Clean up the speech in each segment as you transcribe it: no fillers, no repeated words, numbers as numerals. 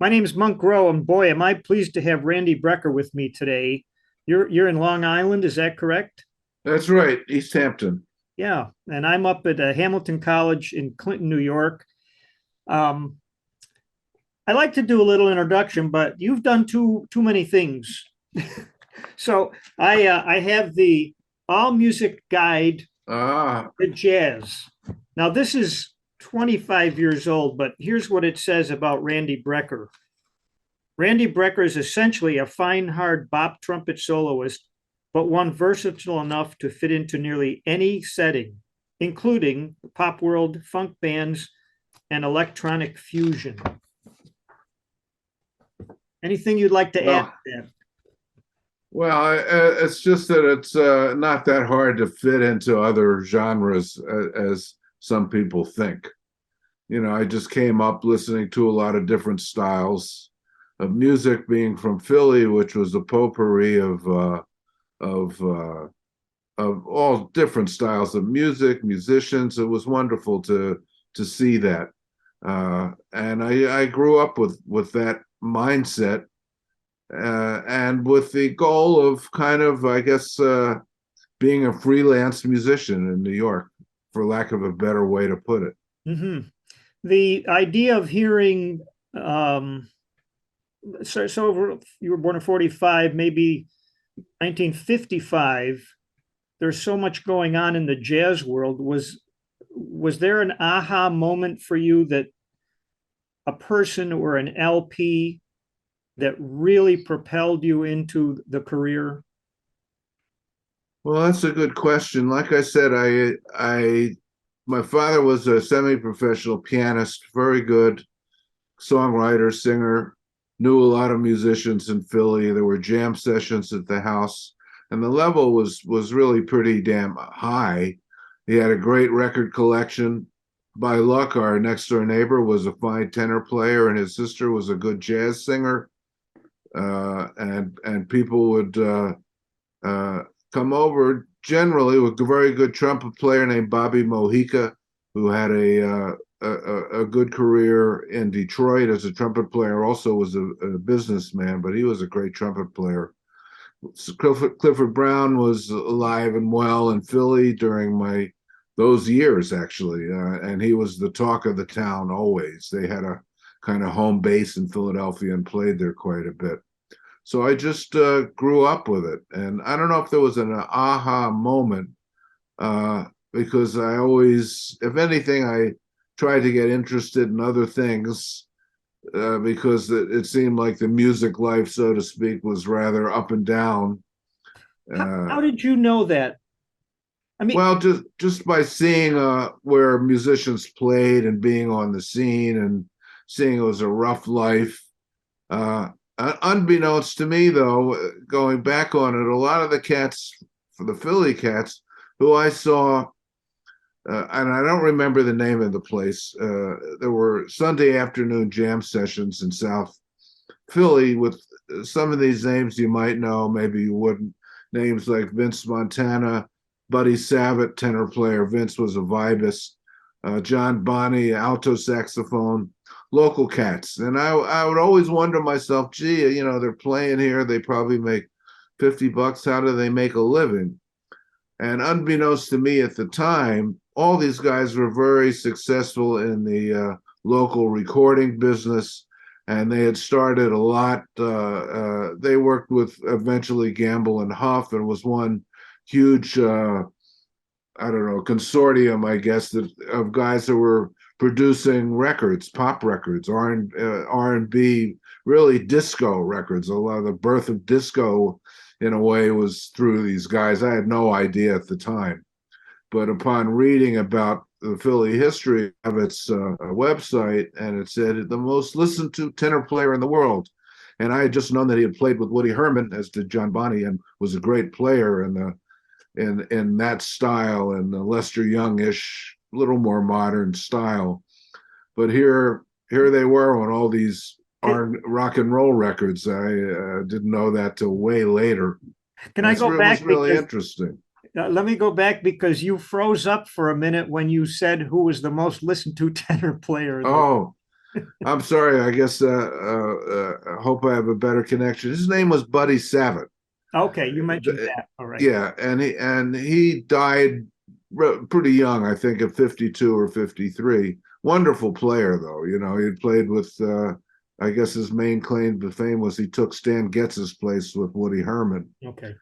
My name is Monk Rowe, and boy, am I pleased to have Randy Brecker with me today. You're in Long Island, is that correct? That's right, East Hampton. Yeah, and I'm up at Hamilton College in Clinton, New York. Um, I like to do a little introduction, but you've done too many things. So I have the All Music Guide Ah, to Jazz. Now this is 25 years old, but here's what it says about Randy Brecker. Randy Brecker is essentially a fine, hard bop trumpet soloist, but one versatile enough to fit into nearly any setting, including pop world, funk bands, and electronic fusion. Anything you'd like to add well, to that? it's just that it's not that hard to fit into other genres as some people think. I just came up listening to a lot of different styles of music, being from Philly, which was a potpourri of of all different styles of music, musicians. It was wonderful to see that, and I grew up with that mindset and with the goal of kind of, I guess, being a freelance musician in New York, for lack of a better way to put it. Mm-hmm. The idea of hearing, so you were born in 45, maybe 1955. There's so much going on in the jazz world. Was there an aha moment for you that a person or an LP that really propelled you into the career? Well, that's a good question. Like I said, my father was a semi-professional pianist, very good songwriter, singer, knew a lot of musicians in Philly. There were jam sessions at the house, and the level was really pretty damn high. He had a great record collection. By luck, our next door neighbor was a fine tenor player, and his sister was a good jazz singer. And people would uh, come over generally with a very good trumpet player named Bobby Mojica, who had a good career in Detroit as a trumpet player. Also was a businessman, but he was a great trumpet player. Clifford Brown was alive and well in Philly during my those years actually, and he was the talk of the town always. They had a kind of home base in Philadelphia and played there quite a bit. So I just grew up with it. And I don't know if there was an aha moment, because I always, if anything, I tried to get interested in other things, because it seemed like the music life, so to speak, was rather up and down. How Uh, did you know that? I mean, well, just by seeing where musicians played and being on the scene and seeing it was a rough life. Uh, Unbeknownst to me, though, going back on it, a lot of the cats, for the Philly cats, who I saw, and I don't remember the name of the place, there were Sunday afternoon jam sessions in South Philly with some of these names you might know, maybe you wouldn't. Names like Vince Montana, Buddy Savitt, tenor player. Vince was a vibist. John Bonney, alto saxophone, local cats. And I would always wonder myself, gee, they're playing here. They probably make $50. How do they make a living? And unbeknownst to me at the time, all these guys were very successful in the local recording business, and they had started a lot. They worked with eventually Gamble and Huff, and was one huge, I don't know, consortium, I guess, that of guys that were producing records, pop records, R&B, really disco records. A lot of the birth of disco, in a way, was through these guys. I had no idea at the time, but upon reading about the Philly history of its website, and it said the most listened to tenor player in the world. And I had just known that he had played with Woody Herman, as did John Bonney, and was a great player in that style, and the Lester Youngish, little more modern style. But here they were on all these rock and roll records. I didn't know that till way later. can And I go it was back really because interesting. let me go back because you froze up for a minute when you said who was the most listened to tenor player in the. Oh, I'm sorry. I guess I hope I have a better connection. His name was Buddy Savitt. Okay, you mentioned that. All right. Yeah, and he died pretty young, I think, at 52 or 53. Wonderful player, though. You know, he played with. I guess his main claim to fame was he took Stan Getz's place with Woody Herman. Okay.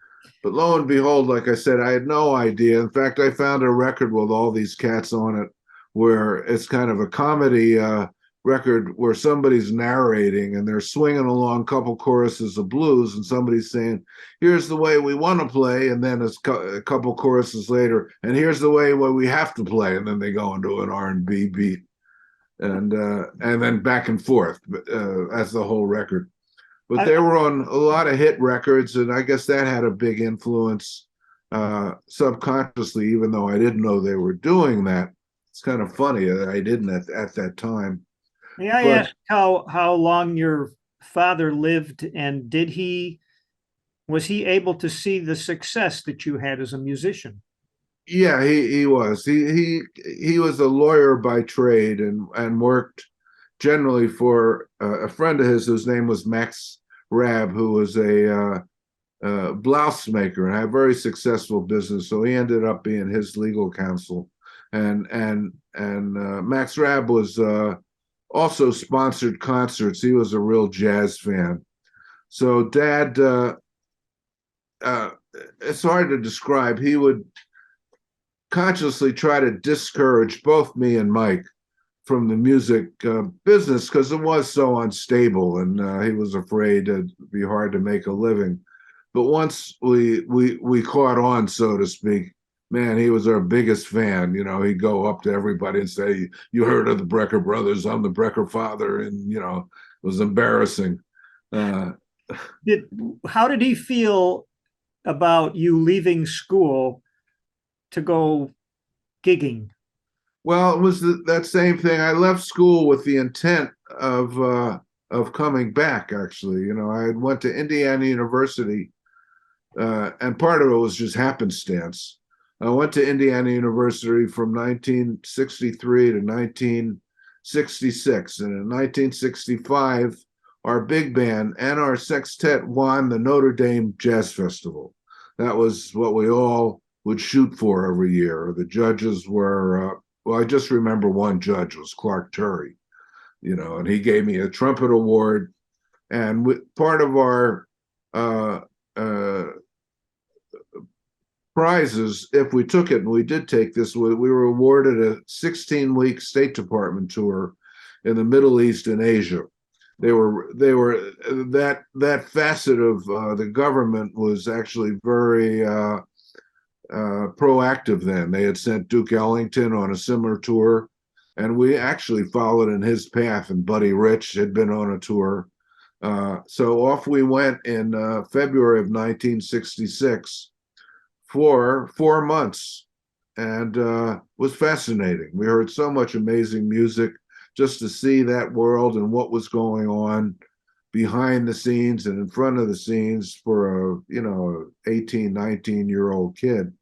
But lo and behold, like I said, I had no idea. In fact, I found a record with all these cats on it, where it's kind of a comedy record where somebody's narrating and they're swinging along a couple choruses of blues, and somebody's saying, "Here's the way we want to play," and then it's a couple choruses later, and here's the way we have to play, and then they go into an R&B beat, and then back and forth. That's the whole record. But they were on a lot of hit records, and I guess that had a big influence subconsciously, even though I didn't know they were doing that. It's kind of funny that I didn't at that time. May I But ask how long your father lived, and was he able to see the success that you had as a musician? yeah, he was he was a lawyer by trade and worked generally for a friend of his whose name was Max Rabb, who was a blouse maker and had a very successful business. So he ended up being his legal counsel, and Max Rabb was also sponsored concerts. He was a real jazz fan. So Dad, it's hard to describe. He would consciously try to discourage both me and Mike from the music business because it was so unstable, and he was afraid it'd be hard to make a living. But once we caught on, so to speak, man, he was our biggest fan. You know, he'd go up to everybody and say, "You heard of the Brecker Brothers? I'm the Brecker father," and you know, it was embarrassing. Uh, How did he feel about you leaving school to go gigging? well, it was that same thing. I left school with the intent of coming back. Actually, you know, I went to Indiana University, and part of it was just happenstance. I went to Indiana University from 1963 to 1966, and in 1965, our big band and our sextet won the Notre Dame Jazz Festival. That was what we all would shoot for every year. The judges were well, I just remember one judge was Clark Terry, you know, and he gave me a trumpet award. And part of our uh, uh, prizes, if we took it, and we did take this, we were awarded a 16-week State Department tour in the Middle East and Asia. They were that facet of the government was actually very proactive then. They had sent Duke Ellington on a similar tour, and we actually followed in his path. And Buddy Rich had been on a tour. So off we went in February of 1966 for 4 months, and was fascinating. We heard so much amazing music just to see that world and what was going on behind the scenes and in front of the scenes for a 18, 19-year-old kid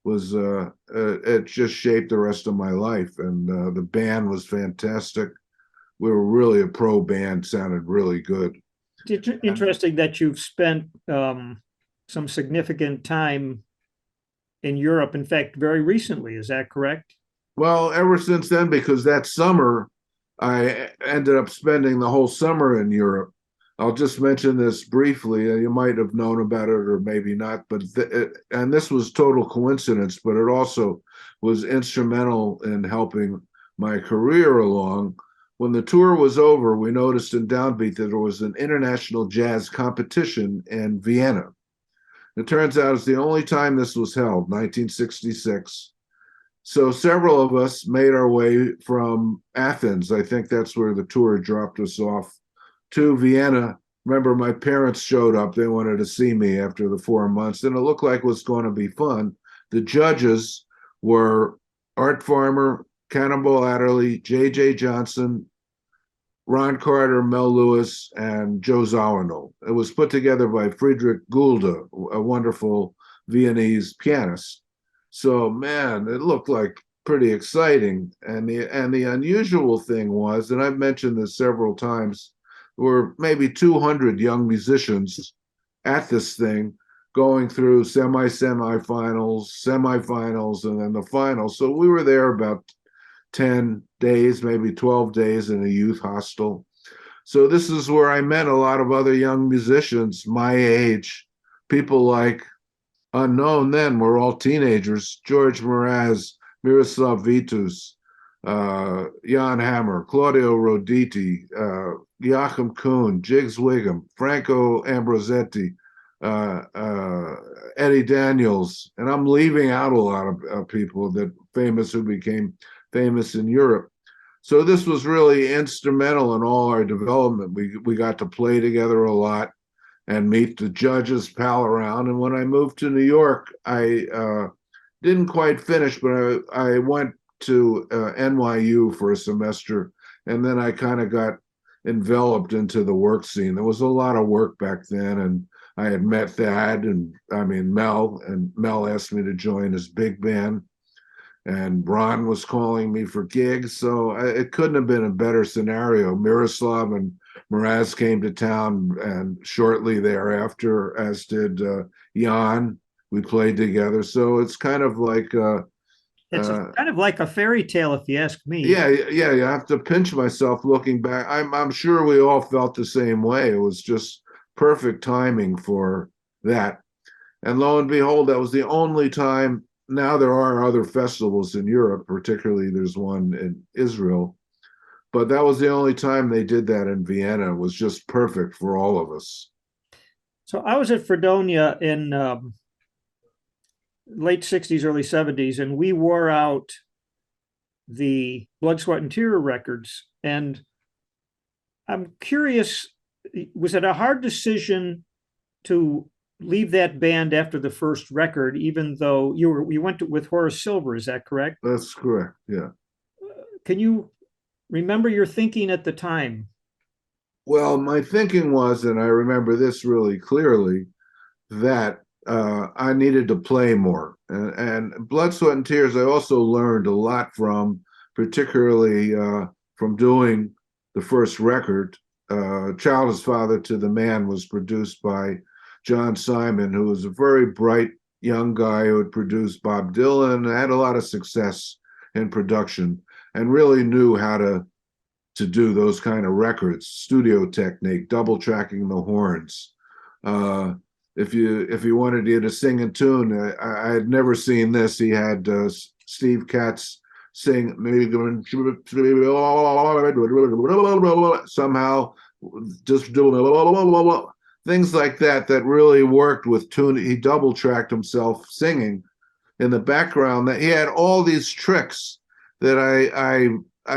was it just shaped the rest of my life. And the band was fantastic. We were really a pro band, sounded really good. It's interesting that you've spent some significant time in Europe. In fact, very recently, is that correct? Well, ever since then, because that summer I ended up spending the whole summer in Europe. I'll just mention this briefly. You might have known about it or maybe not, but and this was total coincidence, but it also was instrumental in helping my career along. When the tour was over, we noticed in Downbeat that there was an international jazz competition in Vienna. It turns out it's the only time this was held, 1966. So several of us made our way from Athens. I think that's where the tour dropped us off to Vienna. Remember, my parents showed up. They wanted to see me after the 4 months, and it looked like it was going to be fun. The judges were Art Farmer, Cannonball Adderley, J.J. Johnson, Ron Carter, Mel Lewis, and Joe Zawinul. It was put together by Friedrich Gulda, a wonderful Viennese pianist. So, man, it looked like pretty exciting. And the unusual thing was, and I've mentioned this several times, there were maybe 200 young musicians at this thing, going through semifinals, and then the finals. So we were there about 10 days, maybe 12 days in a youth hostel. So this is where I met a lot of other young musicians my age, people like unknown then, we're all teenagers, George Mraz, Miroslav Vitus, Jan Hammer, Claudio Roditi, Joachim Kuhn, Jiggs Wiggum, Franco Ambrosetti, Eddie Daniels, and I'm leaving out a lot of people who became famous in Europe. So this was really instrumental in all our development. We got to play together a lot and meet the judges, pal around. And when I moved to New York, I didn't quite finish, but I went to NYU for a semester, and then I kind of got enveloped into the work scene. There was a lot of work back then, and I had met Mel, and Mel asked me to join his big band, and Ron was calling me for gigs. So it couldn't have been a better scenario. Miroslav and Mraz came to town, and shortly thereafter, as did Jan. We played together. So it's kind of like It's kind of like a fairy tale, if you ask me. yeah. You have to pinch myself looking back. I'm sure we all felt the same way. It was just perfect timing for that. And lo and behold, that was the only time. Now there are other festivals in Europe, particularly there's one in Israel, but that was the only time they did that in Vienna. It was just perfect for all of us. So I was at Fredonia in late 60s, early 70s, and we wore out the Blood, Sweat, and Tear records. And I'm curious, was it a hard decision to leave that band after the first record, even though you went with Horace Silver? Is that correct? That's correct. Yeah. Can you remember your thinking at the time? Well, my thinking was, and I remember this really clearly, that I needed to play more. And Blood, Sweat, and Tears, I also learned a lot from, particularly from doing the first record. Child is Father to the Man was produced by John Simon, who was a very bright young guy who had produced Bob Dylan, had a lot of success in production, and really knew how to do those kind of records, studio technique, double tracking the horns. If you wanted you to sing a tune, I had never seen this. He had Steve Katz sing somehow, just doing things like that really worked with tune. He double tracked himself singing in the background. That he had all these tricks that I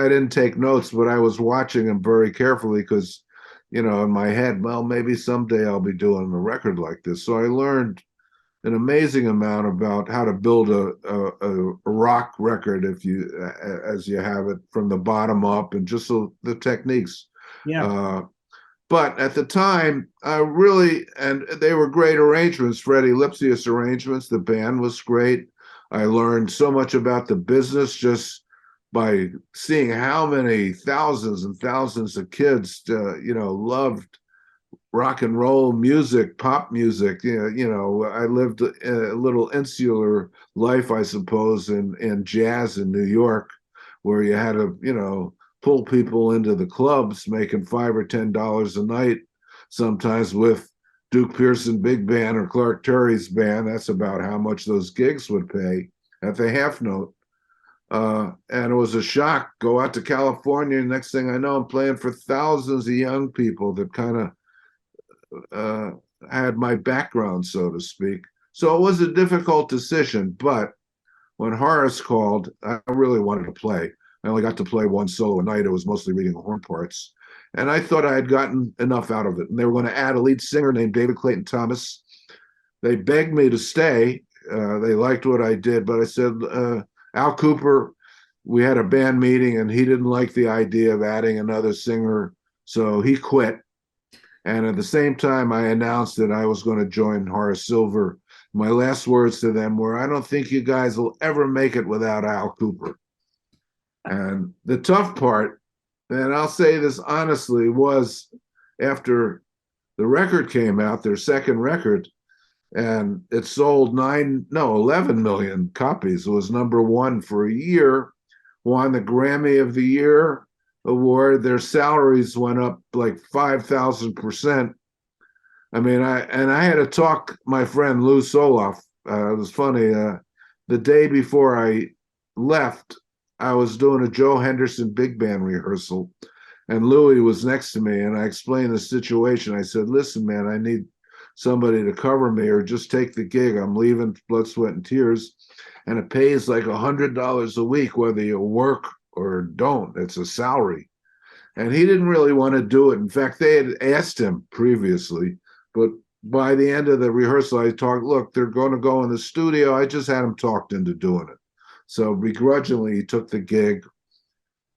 didn't take notes, but I was watching him very carefully because, in my head, well, maybe someday I'll be doing a record like this. So I learned an amazing amount about how to build a rock record as you have it from the bottom up, and just the techniques. Yeah. But at the time, and they were great arrangements, Freddie Lipsius arrangements. The band was great. I learned so much about the business just by seeing how many thousands and thousands of kids, loved rock and roll music, pop music. I lived a little insular life, I suppose, in jazz in New York, where you had to, pull people into the clubs making $5 or $10 a night, sometimes with Duke Pearson Big Band or Clark Terry's band. That's about how much those gigs would pay at the half note. And it was a shock. Go out to California, and next thing I know, I'm playing for thousands of young people that kind of had my background, so to speak. So it was a difficult decision, but when Horace called, I really wanted to play. I only got to play one solo a night. It was mostly reading horn parts. And I thought I had gotten enough out of it. And they were going to add a lead singer named David Clayton Thomas. They begged me to stay. They liked what I did, but I said, Al Cooper, we had a band meeting, and he didn't like the idea of adding another singer, so he quit. And at the same time, I announced that I was going to join Horace Silver My last words to them were, I don't think you guys will ever make it without Al Cooper. And the tough part, and I'll say this honestly, was after the record came out, their second record, and it sold 11 million copies. It was number one for a year, won the Grammy of the Year award. Their salaries went up like 5,000%. I mean, I had to talk my friend Lou Soloff. It was funny. The day before I left, I was doing a Joe Henderson big band rehearsal, and Louis was next to me, and I explained the situation. I said, "Listen, man, I need somebody to cover me, or just take the gig. I'm leaving, blood, sweat, and tears, and it pays like $100 a week, whether you work or don't. It's a salary." And he didn't really want to do it. In fact, they had asked him previously, but by the end of the rehearsal, I talked, look, they're going to go in the studio. I just had him talked into doing it. So begrudgingly, he took the gig.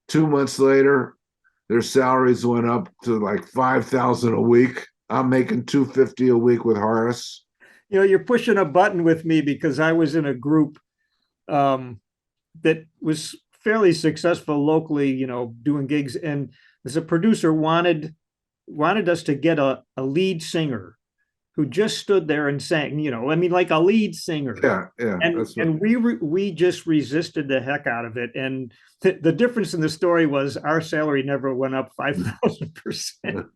2 months later, their salaries went up to like 5,000 a week. I'm making 250 a week with Horace. You know, you're pushing a button with me because I was in a group that was fairly successful locally, you know, doing gigs. And as a producer wanted us to get a lead singer who just stood there and sang, you know, I mean, like a lead singer. Yeah. And we just resisted the heck out of it. And the difference in the story was our salary never went up 5,000%.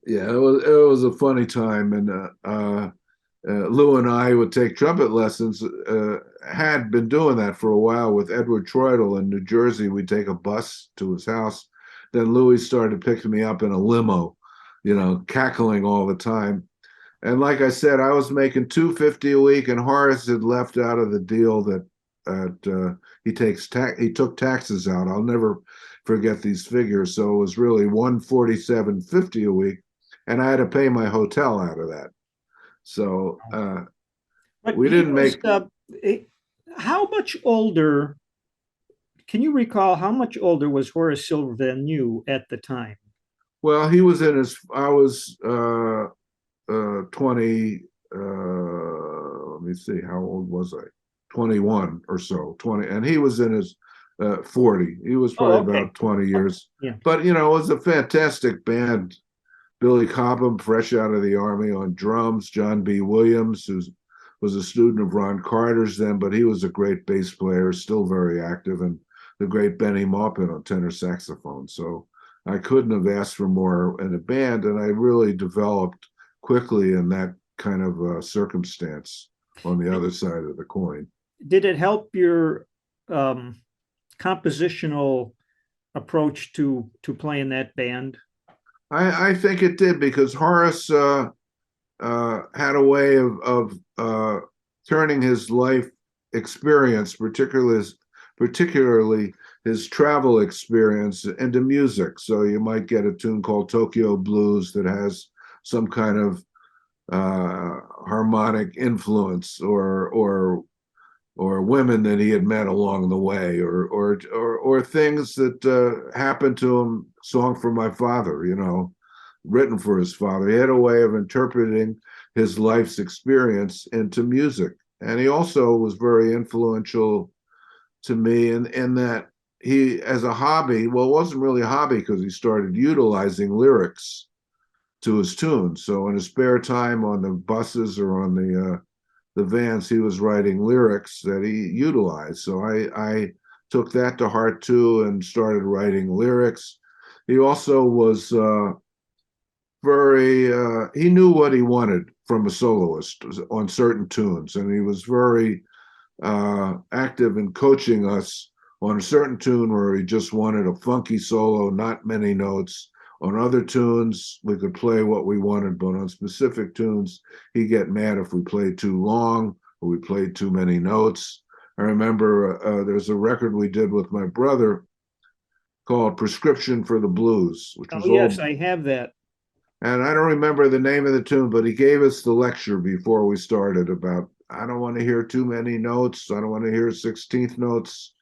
Yeah, it was a funny time, and Lou and I would take trumpet lessons. Had been doing that for a while with Edward Troidel in New Jersey. We'd take a bus to his house. Then Louis started picking me up in a limo, you know, cackling all the time. And like I said, I was making 250 a week, and Horace had left out of the deal that he took taxes out. I'll never forget these figures. So it was really 147.50 a week, and I had to pay my hotel out of that. So But we didn't make. How much older? Can you recall how much older was Horace Silver than you at the time? Well, he was in his. I was 20. Let me see. How old was I? 21 or so. 20, and he was in his 40. He was probably about 20 years. Yeah. But you know, it was a fantastic band. Billy Cobham, fresh out of the Army, on drums. John B. Williams, who was a student of Ron Carter's then, but he was a great bass player, still very active, and the great Benny Maupin on tenor saxophone. So I couldn't have asked for more in a band, and I really developed quickly in that kind of circumstance on the other side of the coin. Did it help your compositional approach to playing that band? I think it did, because Horace had a way of turning his life experience, particularly his travel experience, into music. So you might get a tune called Tokyo Blues that has some kind of harmonic influence, or women that he had met along the way, or things that happened to him. Song for My Father, you know, written for his father. He had a way of interpreting his life's experience into music, and he also was very influential to me in that he, as a hobby, well, it wasn't really a hobby because he started utilizing lyrics to his tunes. So in his spare time on the buses or on the vans, he was writing lyrics that he utilized. So I took that to heart too and started writing lyrics. He also was he knew what he wanted from a soloist on certain tunes, and he was very active in coaching us on a certain tune where he just wanted a funky solo, not many notes. On other tunes, we could play what we wanted, but on specific tunes, he'd get mad if we played too long or we played too many notes. I remember there's a record we did with my brother called Prescription for the Blues, which was yes, I have that. And I don't remember the name of the tune, but he gave us the lecture before we started about, I don't want to hear too many notes. I don't want to hear 16th notes.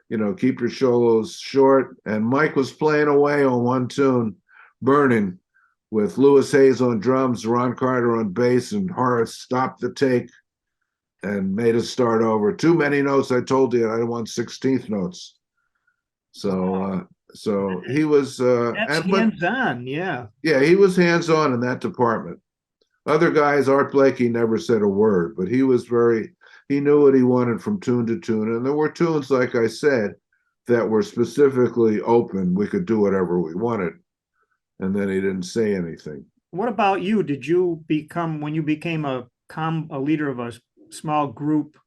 You know, keep your solos short. And Mike was playing away on one tune, Burning, with Louis Hayes on drums, Ron Carter on bass, and Horace stopped the take and made us start over. Too many notes, I told you, I want 16th notes. So so he was That's but hands-on, yeah. yeah, he was hands-on in that department. Other guys, Art Blakey never said a word, but he knew what he wanted from tune to tune. And there were tunes, like I said, that were specifically open. We could do whatever we wanted. And then he didn't say anything. What about you? Did you become, when you became a leader of a small group,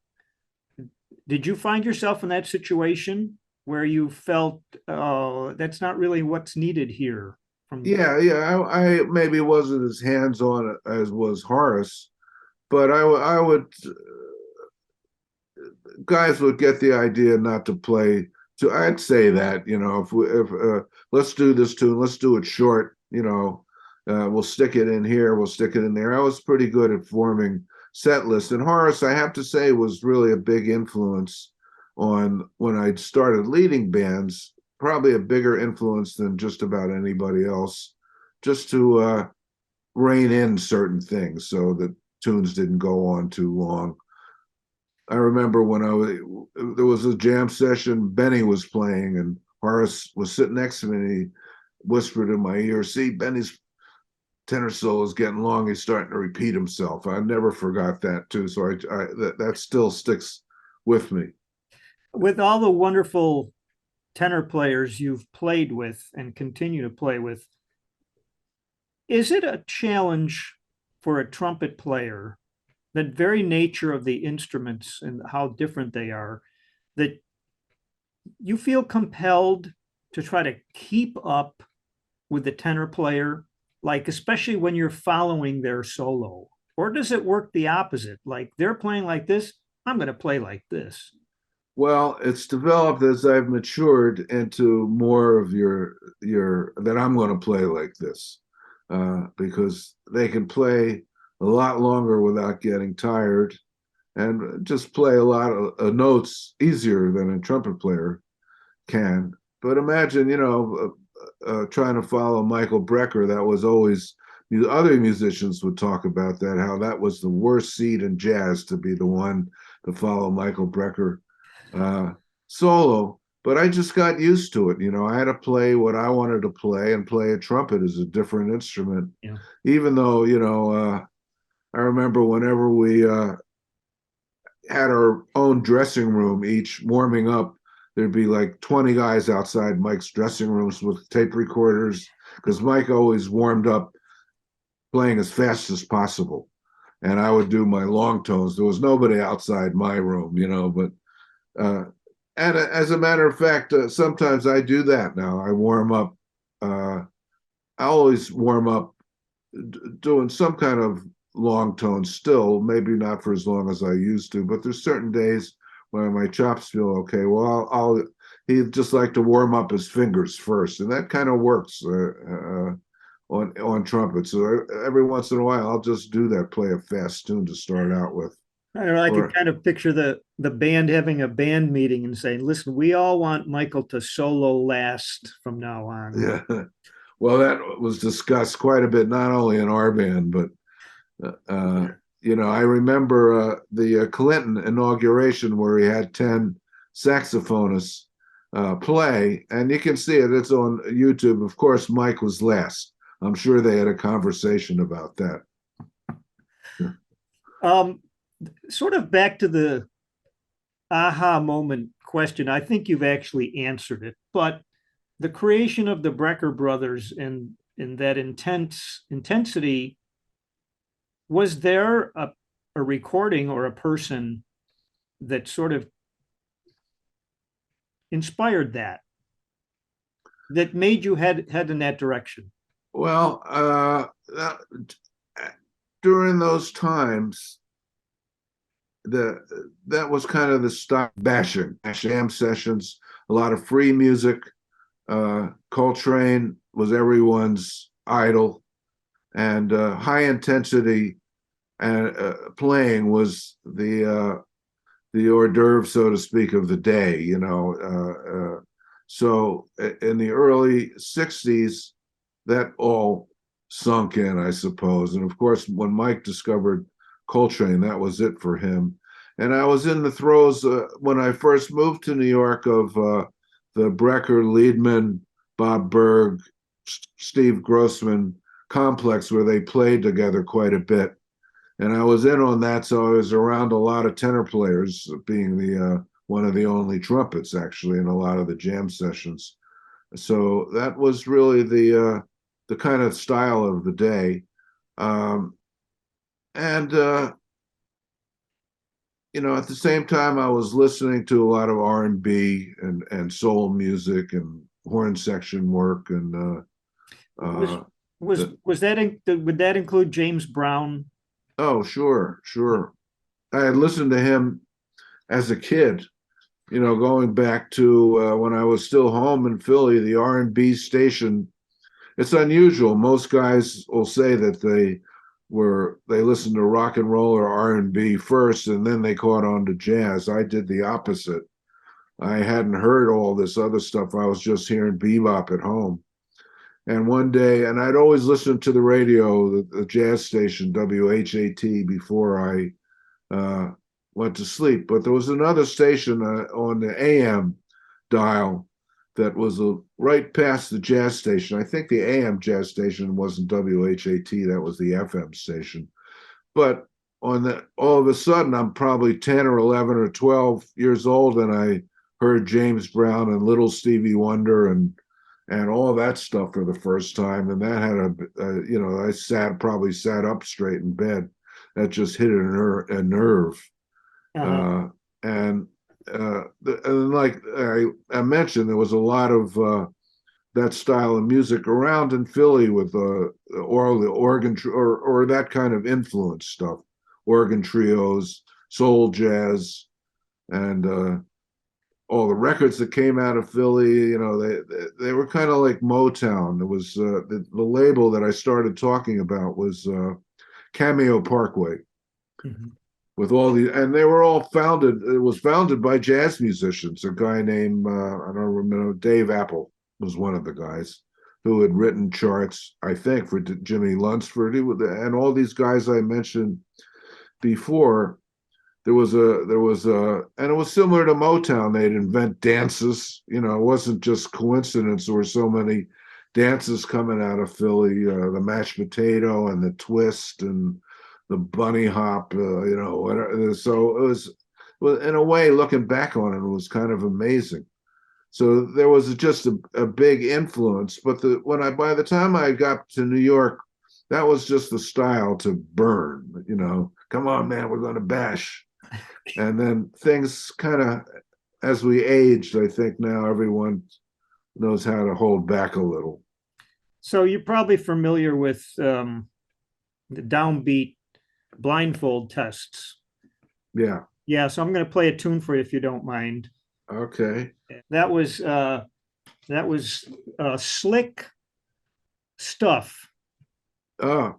did you find yourself in that situation where you felt, that's not really what's needed here from, Yeah. I maybe wasn't as hands-on as was Horace, but I would guys would get the idea not to play. So I'd say that, if let's do this tune, let's do it short. We'll stick it in here, we'll stick it in there. I was pretty good at forming set lists, and Horace, I have to say, was really a big influence on when I started leading bands. Probably a bigger influence than just about anybody else, just to rein in certain things so that tunes didn't go on too long. I remember when there was a jam session, Benny was playing, and Horace was sitting next to me, and he whispered in my ear, "See, Benny's tenor solo is getting long. He's starting to repeat himself." I never forgot that too. So that still sticks with me. with all the wonderful tenor players you've played with and continue to play with, is it a challenge for a trumpet player, the very nature of the instruments and how different they are, that you feel compelled to try to keep up with the tenor player, like especially when you're following their solo? Or does it work the opposite? Like they're playing like this, I'm going to play like this. Well, it's developed as I've matured into more of your that I'm going to play like this, because they can play a lot longer without getting tired, and just play a lot of notes easier than a trumpet player can. But imagine, trying to follow Michael Brecker. That was always, other musicians would talk about that, how that was the worst seat in jazz, to be the one to follow Michael Brecker solo. But I just got used to it. I had to play what I wanted to play, and play a trumpet as a different instrument. Yeah. Even though, I remember whenever we had our own dressing room, each warming up, there'd be like 20 guys outside Mike's dressing rooms with tape recorders, because Mike always warmed up playing as fast as possible. And I would do my long tones. There was nobody outside my room, but and as a matter of fact, sometimes I do that now. I warm up. I always warm up doing some kind of long tones still, maybe not for as long as I used to, but there's certain days when my chops feel okay. Well, he'd just like to warm up his fingers first, and that kind of works on trumpet. So every once in a while, I'll just do that, play a fast tune to start out with. I don't know, I Or can kind of picture the band having a band meeting and saying, listen, we all want Michael to solo last from now on. yeah, well, that was discussed quite a bit, not only in our band, but I remember the Clinton inauguration where he had 10 saxophonists play, and you can see it. It's on YouTube. Of course, Mike was last. I'm sure they had a conversation about that. Sort of back to the aha moment question. I think you've actually answered it, but the creation of the Brecker Brothers and in that intensity, was there a recording or a person that sort of inspired that made you head in that direction? Well, during those times, that was kind of the stop bashing, jam sessions, a lot of free music. Coltrane was everyone's idol, and high intensity and playing was the hors d'oeuvre, so to speak, of the day. So in the early '60s, that all sunk in, I suppose. And of course, when Mike discovered Coltrane, that was it for him. And I was in the throes when I first moved to New York of the Brecker, Liedman, Bob Berg, Steve Grossman complex where they played together quite a bit. And I was in on that, so I was around a lot of tenor players, being the one of the only trumpets actually in a lot of the jam sessions. So that was really the kind of style of the day. And you know, at the same time, I was listening to a lot of R&B and soul music and horn section work and Was uh, was that would that include James Brown? oh, sure, sure. I had listened to him as a kid, you know, going back to when I was still home in Philly, the R&B station. It's unusual. Most guys will say that they listened to rock and roll or R&B first, and then they caught on to jazz. I did the opposite. I hadn't heard all this other stuff. I was just hearing bebop at home. And one day, and I'd always listened to the radio, the jazz station, WHAT, before I uh, went to sleep. But there was another station on the AM dial that was right past the jazz station. I think the AM jazz station wasn't WHAT, that was the FM station. But on the all of a sudden, I'm probably 10 or 11 or 12 years old, and I heard James Brown and Little Stevie Wonder and all that stuff for the first time, and that had you know, I probably sat up straight in bed. That just hit a nerve. Uh-huh. Uh, and and like I mentioned, there was a lot of that style of music around in Philly with or the organ or that kind of influence stuff, organ trios, soul jazz, and all the records that came out of Philly. You know, they were kind of like Motown. It was the label that I started talking about was Cameo Parkway. Mhm. With all the, and they were all founded, it was founded by jazz musicians. A guy named I don't remember, Dave Apple was one of the guys who had written charts, I think, for Jimmy Lunsford. And all these guys I mentioned before. And it was similar to Motown. They'd invent dances. You know, it wasn't just coincidence. There were so many dances coming out of Philly, the mashed potato and the twist and the bunny hop, you know, whatever. So it was, well, in a way, looking back on it, it was kind of amazing. So there was just a big influence. But by the time I got to New York, that was just the style to burn. You know, come on, man, we're going to bash. And then things kind of, as we aged, I think now everyone knows how to hold back a little. So you're probably familiar with the downbeat blindfold tests. Yeah. Yeah, so I'm going to play a tune for you if you don't mind. Okay. That was slick stuff. Oh,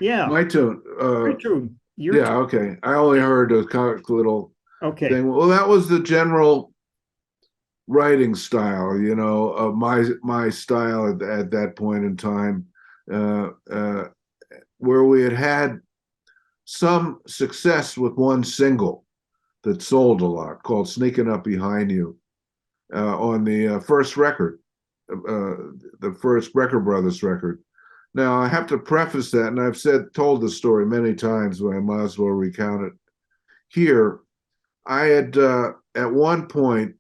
Yeah, my tune. your tune. Your Yeah. tune. Okay. I only heard a little Okay. thing. Well, that was the general writing style, you know, of my style at that point in time, uh, uh, where we had some success with one single that sold a lot called "Sneaking Up Behind You" on the first record, the first Brecker Brothers record. Now I have to preface that, and I've told the story many times, but I might as well recount it here. I had at one point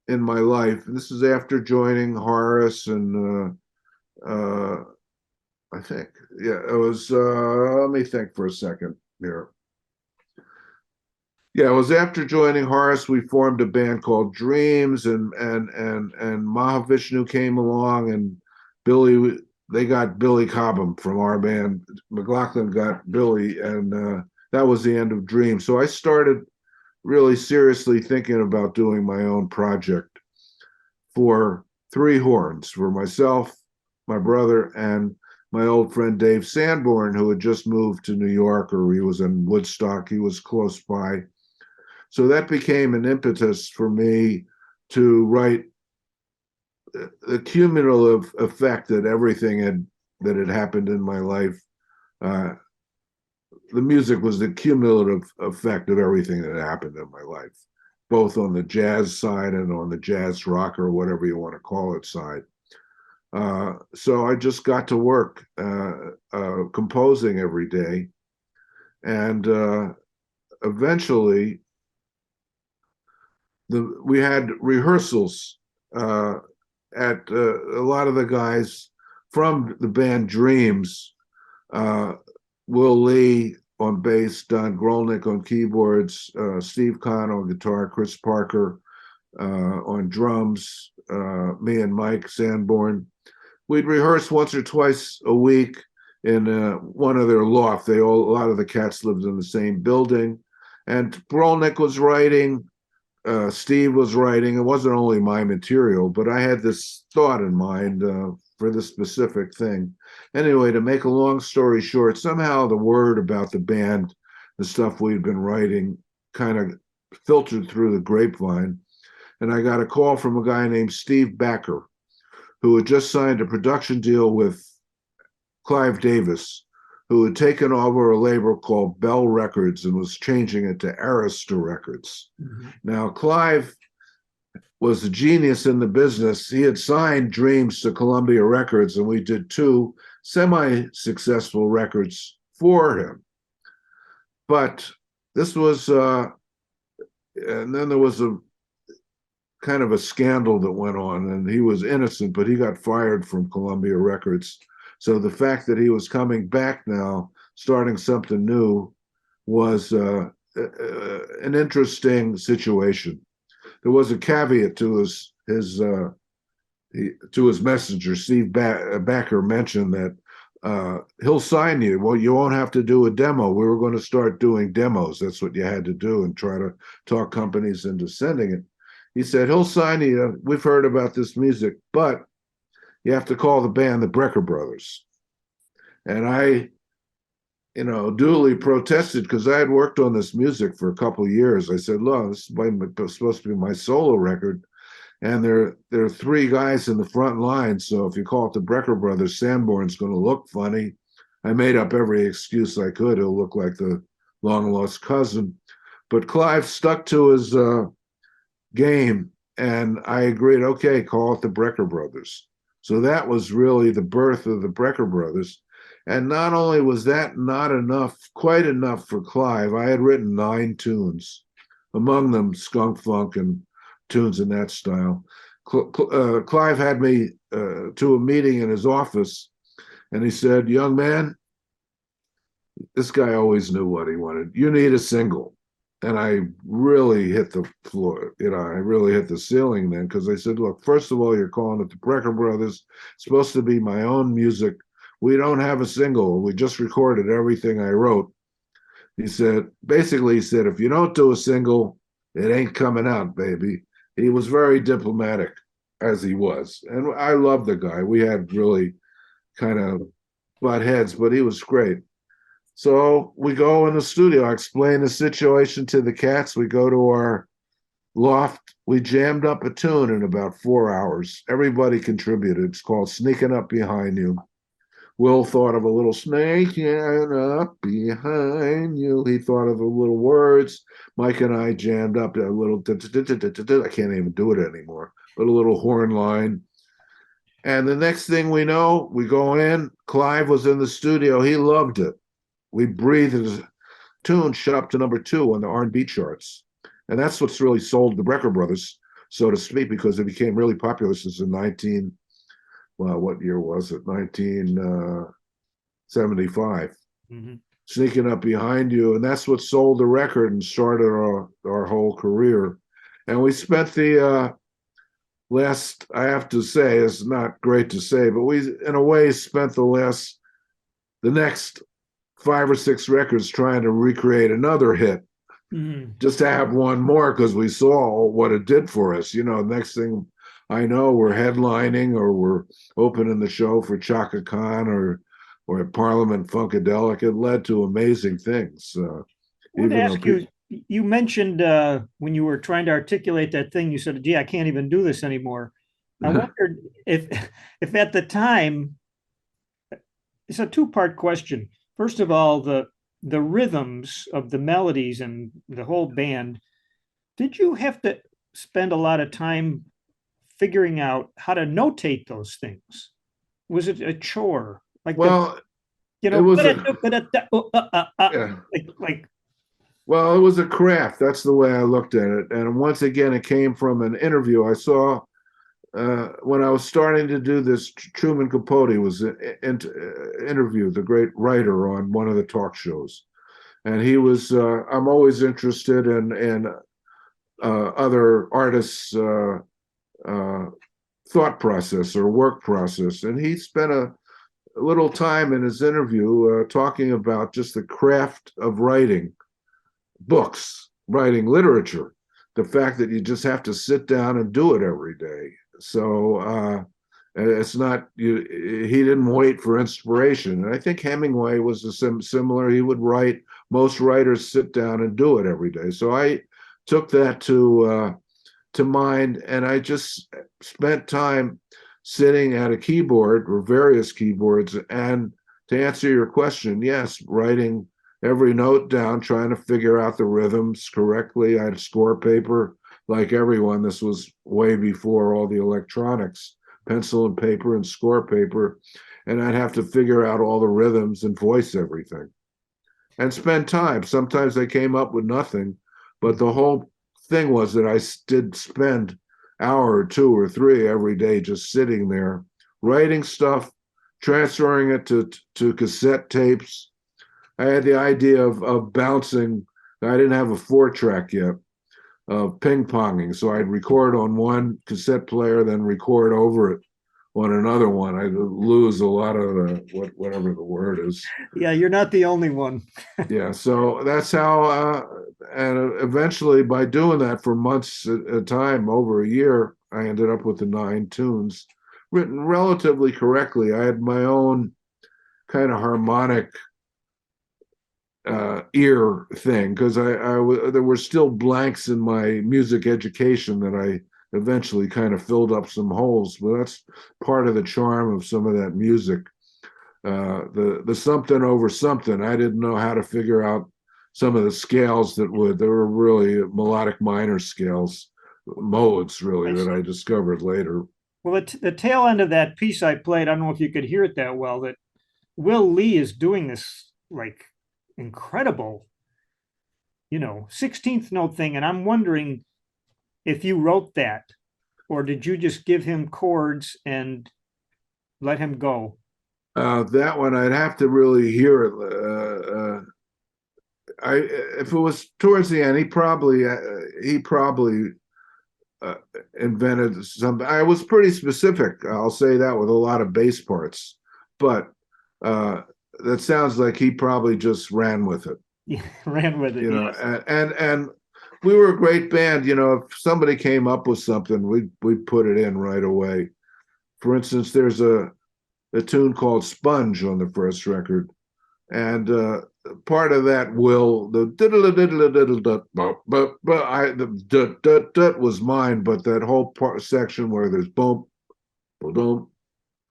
in my life, and this is after joining Horace and I think, yeah, it was. Let me think for a second here. Yeah, it was after joining Horace. We formed a band called Dreams, and Mahavishnu came along, and Billy. They got Billy Cobham from our band. McLaughlin got Billy, and that was the end of Dreams. So I started really seriously thinking about doing my own project for three horns for myself, my brother, and my old friend Dave Sanborn, who had just moved to New York, or he was in Woodstock. He was close by. So that became an impetus for me to write the cumulative effect that everything that had happened in my life uh, the music was the cumulative effect of everything that happened in my life, both on the jazz side and on the jazz rock or whatever you want to call it side. So I just got to work composing every day, and eventually we had rehearsals at a lot of the guys from the band Dreams. Will Lee on bass, Don Grolnick on keyboards, Steve Kahn on guitar, Chris Parker on drums, me and Mike Sanborn. We'd rehearse once or twice a week in one of their loft. A lot of the cats lived in the same building, and Grolnick was writing. Steve was writing. It wasn't only my material, but I had this thought in mind for this specific thing. Anyway, to make a long story short, somehow the word about the band, the stuff we'd been writing, kind of filtered through the grapevine. And I got a call from a guy named Steve Backer, who had just signed a production deal with Clive Davis, who had taken over a label called Bell Records and was changing it to Arista Records. Mm-hmm. Now, Clive was a genius in the business. He had signed Dreams to Columbia Records, and we did 2 semi-successful records for him. But this was, and then there was a kind of a scandal that went on, and he was innocent, but he got fired from Columbia Records. So the fact that he was coming back now, starting something new, was an interesting situation. There was a caveat to his messenger. Steve Backer mentioned that he'll sign you. Well, you won't have to do a demo. We were going to start doing demos. That's what you had to do, and try to talk companies into sending it. He said, he'll sign you. We've heard about this music, but you have to call the band the Brecker Brothers. And I, duly protested, because I had worked on this music for a couple of years. I said, look, this is supposed to be my solo record. And there are 3 guys in the front line. So if you call it the Brecker Brothers, Sanborn's going to look funny. I made up every excuse I could. It'll look like the long lost cousin. But Clive stuck to his game, and I agreed, okay, call it the Brecker Brothers. So that was really the birth of the Brecker Brothers. And not only was that not enough, quite enough for Clive, I had written 9 tunes, among them skunk funk and tunes in that style. Clive had me to a meeting in his office, and he said, young man, this guy always knew what he wanted. You need a single. And I really hit the floor, I really hit the ceiling then, because I said, look, first of all, you're calling it the Brecker Brothers. It's supposed to be my own music. We don't have a single. We just recorded everything I wrote. He said, if you don't do a single, it ain't coming out, baby. He was very diplomatic, as he was. And I love the guy. We had really kind of butt heads, but he was great. So we go in the studio. I explain the situation to the cats. We go to our loft. We jammed up a tune in about 4 hours. Everybody contributed. It's called Sneaking Up Behind You. Will thought of a little sneaking up behind you. He thought of the little words. Mike and I jammed up a little, I can't even do it anymore, but a little horn line. And the next thing we know, we go in. Clive was in the studio. He loved it. We breathed his tune, shot up to number 2 on the R&B charts. And that's what's really sold the Brecker Brothers, so to speak, because it became really popular since the what year was it? 1975. Mm-hmm. Sneaking Up Behind You. And that's what sold the record and started our whole career. And we spent the last, I have to say, it's not great to say, but we, in a way, spent the next 5 or 6 records trying to recreate another hit, just to have one more, because we saw what it did for us. Next thing I know, we're headlining, or we're opening the show for Chaka Khan or at Parliament Funkadelic. It led to amazing things. I want to ask you, you mentioned when you were trying to articulate that thing, you said, gee, I can't even do this anymore. I wondered if at the time, it's a 2-part question. First of all, the the rhythms of the melodies and the whole band, did you have to spend a lot of time figuring out how to notate those things? Was it a chore? Like the, Well, you it know, was a yeah. like, Well, it was a craft. That's the way I looked at it. And once again, it came from an interview I saw when I was starting to do this. Truman Capote was interviewed, the great writer, on one of the talk shows, and he was. I'm always interested in other artists' thought process or work process, and he spent a little time in his interview talking about just the craft of writing books, writing literature, the fact that you just have to sit down and do it every day. So it's not you. He didn't wait for inspiration, and I think Hemingway was similar. He would write. Most writers sit down and do it every day. So I took that to mind, and I just spent time sitting at a keyboard or various keyboards. And to answer your question, yes, writing every note down, trying to figure out the rhythms correctly. I had score paper like everyone. This was way before all the electronics, pencil and paper and score paper. And I'd have to figure out all the rhythms and voice everything and spend time. Sometimes I came up with nothing, but the whole thing was that I did spend hour or two or three every day just sitting there writing stuff, transferring it to cassette tapes. I had the idea of bouncing. I didn't have a 4-track yet, of ping ponging. So I'd record on one cassette player, then record over it on another one. I'd lose a lot of the whatever the word is. yeah, you're not the only one. Yeah, so that's how. And eventually, by doing that for months at a time, over a year, I ended up with the 9 tunes written relatively correctly. I had my own kind of harmonic ear thing because there were still blanks in my music education that I eventually kind of filled up some holes. But that's part of the charm of some of that music. The something over something. I didn't know how to figure out some of the scales there were really melodic minor scales, modes really that I discovered later. Well, the tail end of that piece I played, I don't know if you could hear it that well, that Will Lee is doing this like incredible, 16th note thing. And I'm wondering if you wrote that, or did you just give him chords and let him go? That one I'd have to really hear it. If it was towards the end, he probably invented some. I was pretty specific, I'll say that, with a lot of bass parts, but that sounds like he probably just ran with it. Yeah, ran with it. Yes. And we were a great band. If somebody came up with something, we'd put it in right away. For instance, there's a tune called Sponge on the first record, and part of that the was mine, but that whole part section where there's boom, boom, boom,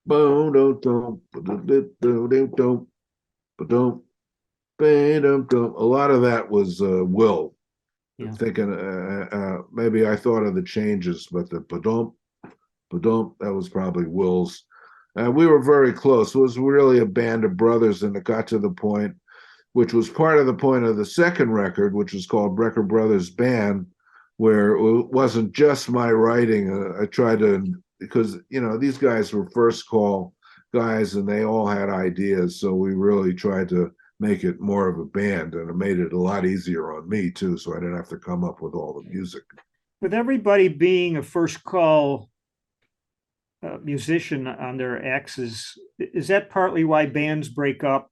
boom, boom, boom, a lot of that was Will. Yeah. Thinking maybe I thought of the changes, but the ba-dum, that was probably Will's. We were very close. It was really a band of brothers, and it got to the point, which was part of the point of the second record, which was called Brecker Brothers Band, where it wasn't just my writing. I tried to, because, these guys were first call guys, and they all had ideas. So we really tried to make it more of a band, and it made it a lot easier on me, too, so I didn't have to come up with all the music. With everybody being a first call musician on their axes, is that partly why bands break up?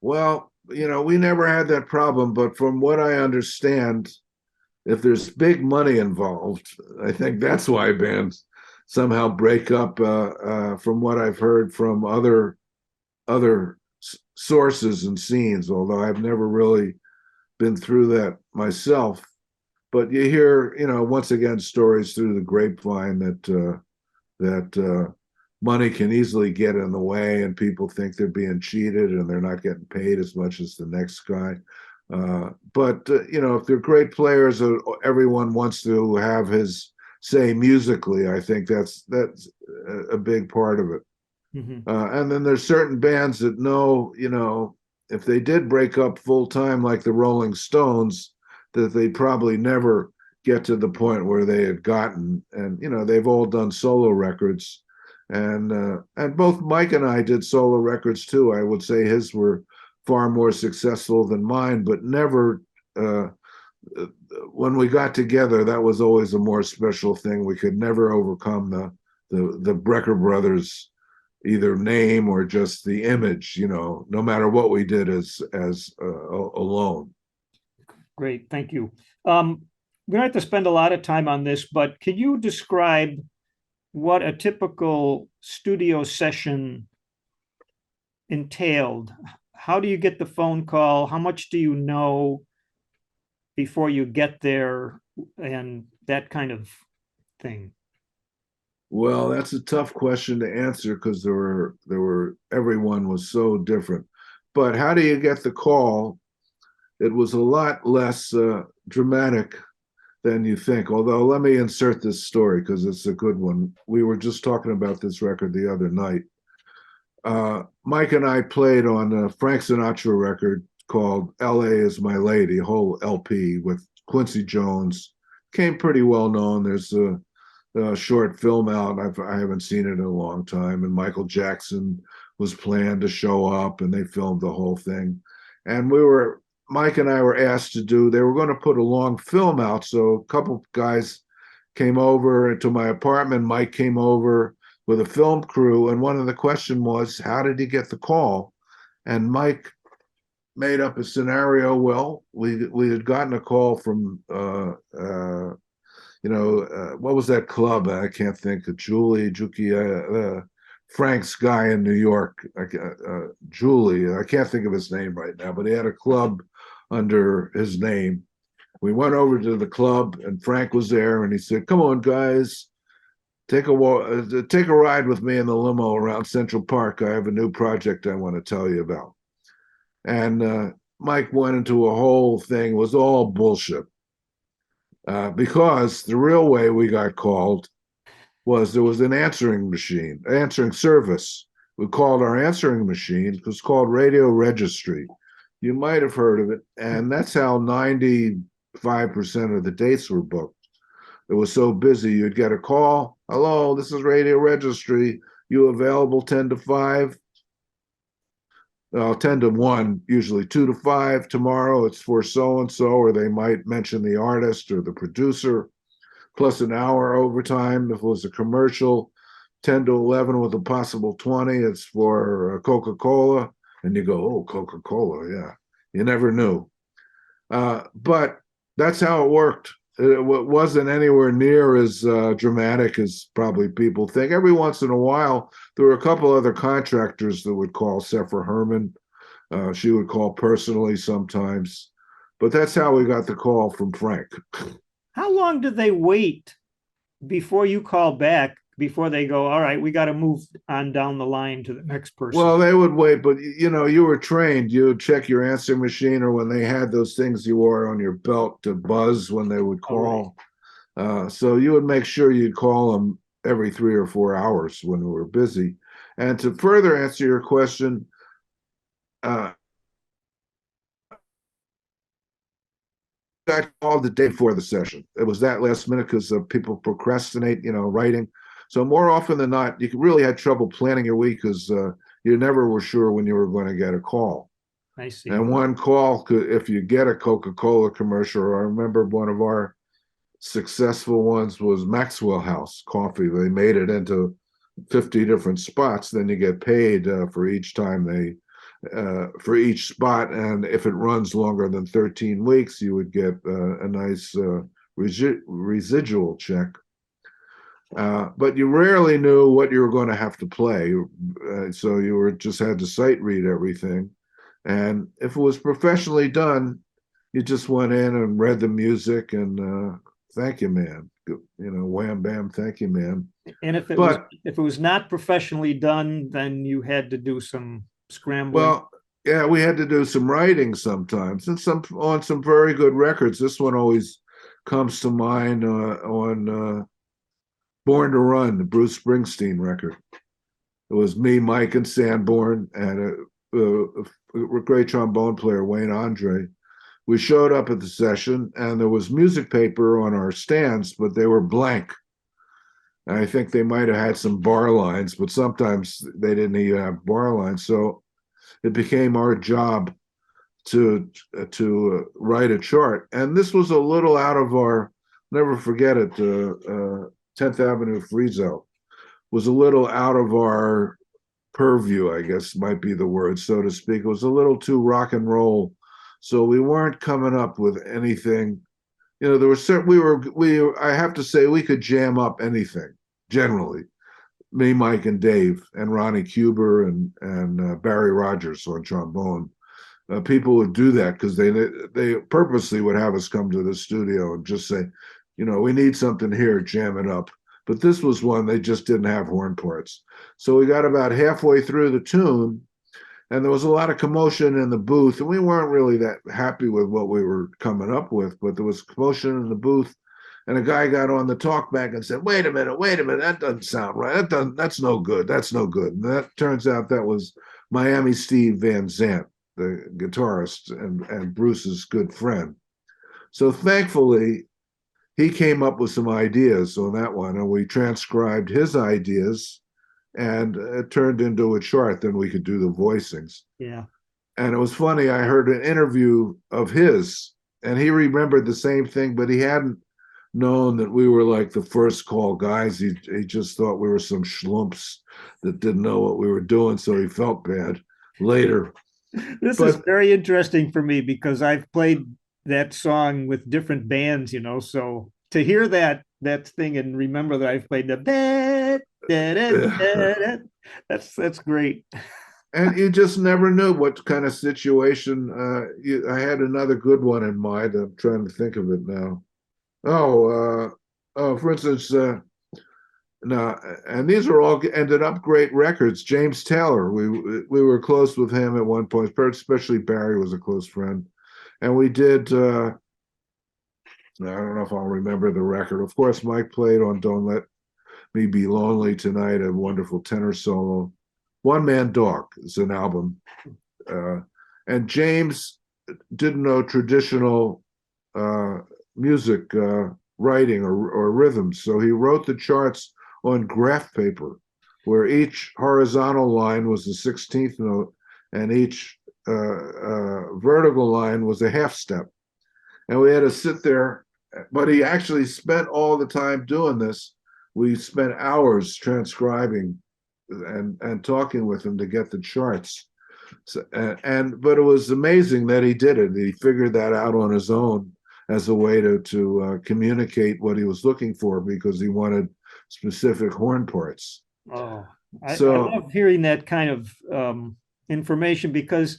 Well, we never had that problem, but from what I understand, if there's big money involved, I think that's why bands somehow break up. From what I've heard from other sources and scenes, although I've never really been through that myself. But you hear, once again, stories through the grapevine that money can easily get in the way and people think they're being cheated and they're not getting paid as much as the next guy. But if they're great players, everyone wants to have his say musically. I think that's a big part of it. And then there's certain bands that know, if they did break up full time, like the Rolling Stones, that they'd probably never get to the point where they had gotten. And they've all done solo records, and both Mike and I did solo records too. I would say his were far more successful than mine, but never. When we got together, that was always a more special thing. We could never overcome the Brecker Brothers, either name or just the image. No matter what we did as alone. Great, thank you. We don't have to spend a lot of time on this, but can you describe what a typical studio session entailed? How do you get the phone call? How much do you know before you get there, and that kind of thing? Well, that's a tough question to answer because everyone was so different. But how do you get the call? It was a lot less dramatic than you think. Although, let me insert this story because it's a good one. We were just talking about this record the other night. Mike and I played on a Frank Sinatra record called LA is My Lady, a whole LP with Quincy Jones. Came pretty well known. There's a short film out. I haven't seen it in a long time. And Michael Jackson was planned to show up, and they filmed the whole thing. And Mike and I were asked they were going to put a long film out. So a couple guys came over to my apartment. Mike came over with a film crew. And one of the questions was, how did he get the call? And Mike made up a scenario. Well, we had gotten a call from, what was that club? I can't think of Frank's guy in New York, Julie. I can't think of his name right now, but he had a club under his name. We went over to the club, and Frank was there, and he said, "Come on, guys, take a ride with me in the limo around Central Park. I have a new project I want to tell you about." And Mike went into a whole thing. It was all bullshit, because the real way we got called was there was an answering service. We called our answering machine. It was called Radio Registry. You might have heard of it. And that's how 95% of the dates were booked. It was so busy, you'd get a call. "Hello, this is Radio Registry. You available 10 to 5? 10 to 1, usually 2 to 5. Tomorrow it's for so-and-so," or they might mention the artist or the producer, plus an hour overtime. If it was a commercial, 10 to 11 with a possible 20, it's for Coca-Cola. And you go, "Oh, Coca-Cola, yeah." You never knew. But that's how it worked. It wasn't anywhere near as dramatic as probably people think. Every once in a while, there were a couple other contractors that would call. Sephora Herman, she would call personally sometimes. But that's how we got the call from Frank. How long do they wait before you call back, before they go, "All right, we got to move on down the line to the next person"? Well, they would wait, but you were trained. You would check your answering machine, or when they had those things you wore on your belt to buzz when they would call. Right. So you would make sure you'd call them every 3 or 4 hours when we were busy. And to further answer your question, got called the day before the session. It was that last minute because people procrastinate, writing. So more often than not, you really had trouble planning your week because you never were sure when you were going to get a call. I see. And one call could, if you get a Coca-Cola commercial, or I remember one of our successful ones was Maxwell House Coffee. They made it into 50 different spots. Then you get paid for each time for each spot. And if it runs longer than 13 weeks, you would get a nice residual check. But you rarely knew what you were going to have to play. So you just had to sight read everything. And if it was professionally done, you just went in and read the music and thank you, man. wham bam, thank you, man. And But if it was not professionally done, then you had to do some scrambling. well, yeah, we had to do some writing sometimes, and some very good records. This one always comes to mind on "Born to Run," the Bruce Springsteen record. It was me, Mike, and Sanborn, and a great trombone player, Wayne Andre. We showed up at the session, and there was music paper on our stands, but they were blank. And I think they might have had some bar lines, but sometimes they didn't even have bar lines. So it became our job to write a chart. And this was a little out of our, never forget it, 10th Avenue Friezo was a little out of our purview, I guess might be the word, so to speak. It was a little too rock and roll. So we weren't coming up with anything. There were certain, I have to say, we could jam up anything, generally. Me, Mike, and Dave, and Ronnie Cuber, and Barry Rogers on trombone. People would do that because they purposely would have us come to the studio and just say, we need something here, jam it up. But this was one they just didn't have horn parts. So we got about halfway through the tune, and there was a lot of commotion in the booth, and we weren't really that happy with what we were coming up with, but there was commotion in the booth, and a guy got on the talkback and said, wait a minute, that doesn't sound right. That's no good. That's no good. And that turns out that was Miami Steve Van Zandt, the guitarist and Bruce's good friend. So thankfully, he came up with some ideas on that one, and we transcribed his ideas, and it turned into a chart. Then we could do the voicings. Yeah. And it was funny. I heard an interview of his, and he remembered the same thing, but he hadn't known that we were like the first call guys. He just thought we were some schlumps that didn't know what we were doing, so he felt bad later. This is very interesting for me because I've played that song with different bands, so to hear that thing and remember that I've played the that's great. And you just never knew what kind of situation. I had another good one in mind. I'm trying to think of it now. For instance, no, and these are all ended up great records. James Taylor, we were close with him at one point, especially Barry was a close friend. And we did, I don't know if I'll remember the record. Of course, Mike played on Don't Let Me Be Lonely Tonight, a wonderful tenor solo. One Man Dog is an album. And James didn't know traditional music writing or rhythms. So he wrote the charts on graph paper, where each horizontal line was the 16th note, and each vertical line was a half step. And we had to sit there, but he actually spent all the time doing this. We spent hours transcribing and talking with him to get the charts. So, but it was amazing that he did it. He figured that out on his own as a way to communicate what he was looking for, because he wanted specific horn parts. Oh, I love hearing that kind of information, because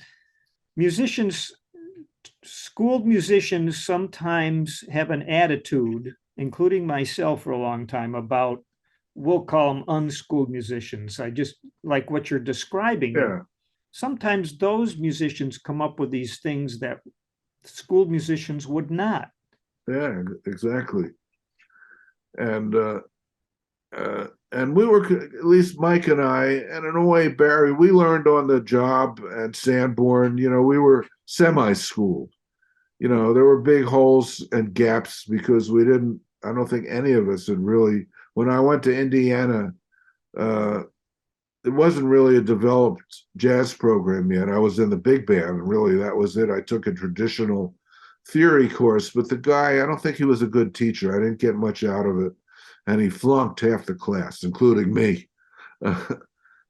schooled musicians sometimes have an attitude, including myself for a long time, about, we'll call them unschooled musicians. I just like what you're describing. Yeah. Sometimes those musicians come up with these things that schooled musicians would not. Yeah, exactly. And we were, at least Mike and I, and in a way Barry, we learned on the job, and Sanborn, we were semi-schooled. There were big holes and gaps because I don't think any of us had really, when I went to Indiana, it wasn't really a developed jazz program yet. I was in the big band, and really that was it. I took a traditional theory course, but the guy, I don't think he was a good teacher. I didn't get much out of it. And he flunked half the class, including me.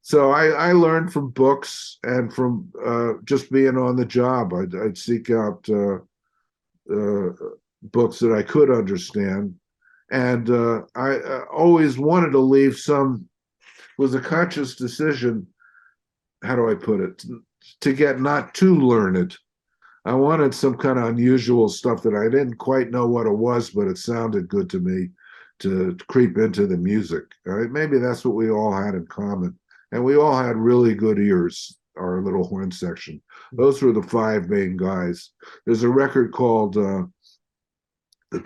So I learned from books and from just being on the job. I'd seek out books that I could understand. And I always wanted to leave was a conscious decision, how do I put it, to get not too learned. I wanted some kind of unusual stuff that I didn't quite know what it was, but it sounded good to me. to creep into the music. Right? Maybe that's what we all had in common. And we all had really good ears, our little horn section. Those were the five main guys. There's a record called The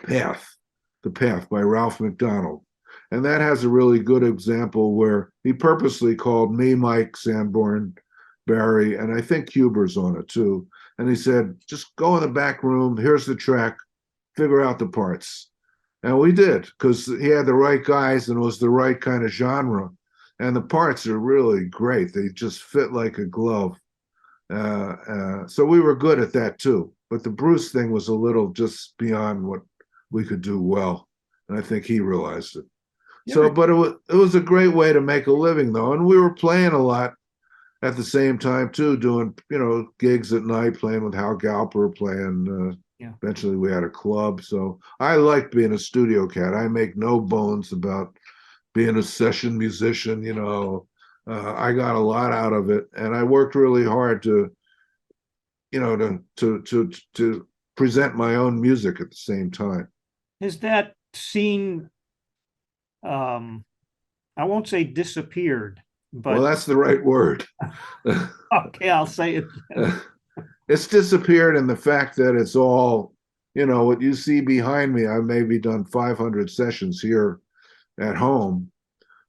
Path, The Path by Ralph McDonald. And that has a really good example where he purposely called me, Mike, Sanborn, Barry, and I think Huber's on it too. And he said, just go in the back room. Here's the track. Figure out the parts. And we did, because he had the right guys and it was the right kind of genre. And the parts are really great. They just fit like a glove. So we were good at that too. But the Bruce thing was a little just beyond what we could do well. And I think he realized it. So, but it was a great way to make a living though. And we were playing a lot at the same time too, doing, gigs at night, playing with Hal Galper, playing, eventually we had a club. So I like being a studio cat. I make no bones about being a session musician, I got a lot out of it, and I worked really hard to present my own music at the same time. Has that scene, I won't say disappeared, but well, that's the right word. Okay, I'll say it. It's disappeared in the fact that it's all, what you see behind me. I've maybe done 500 sessions here at home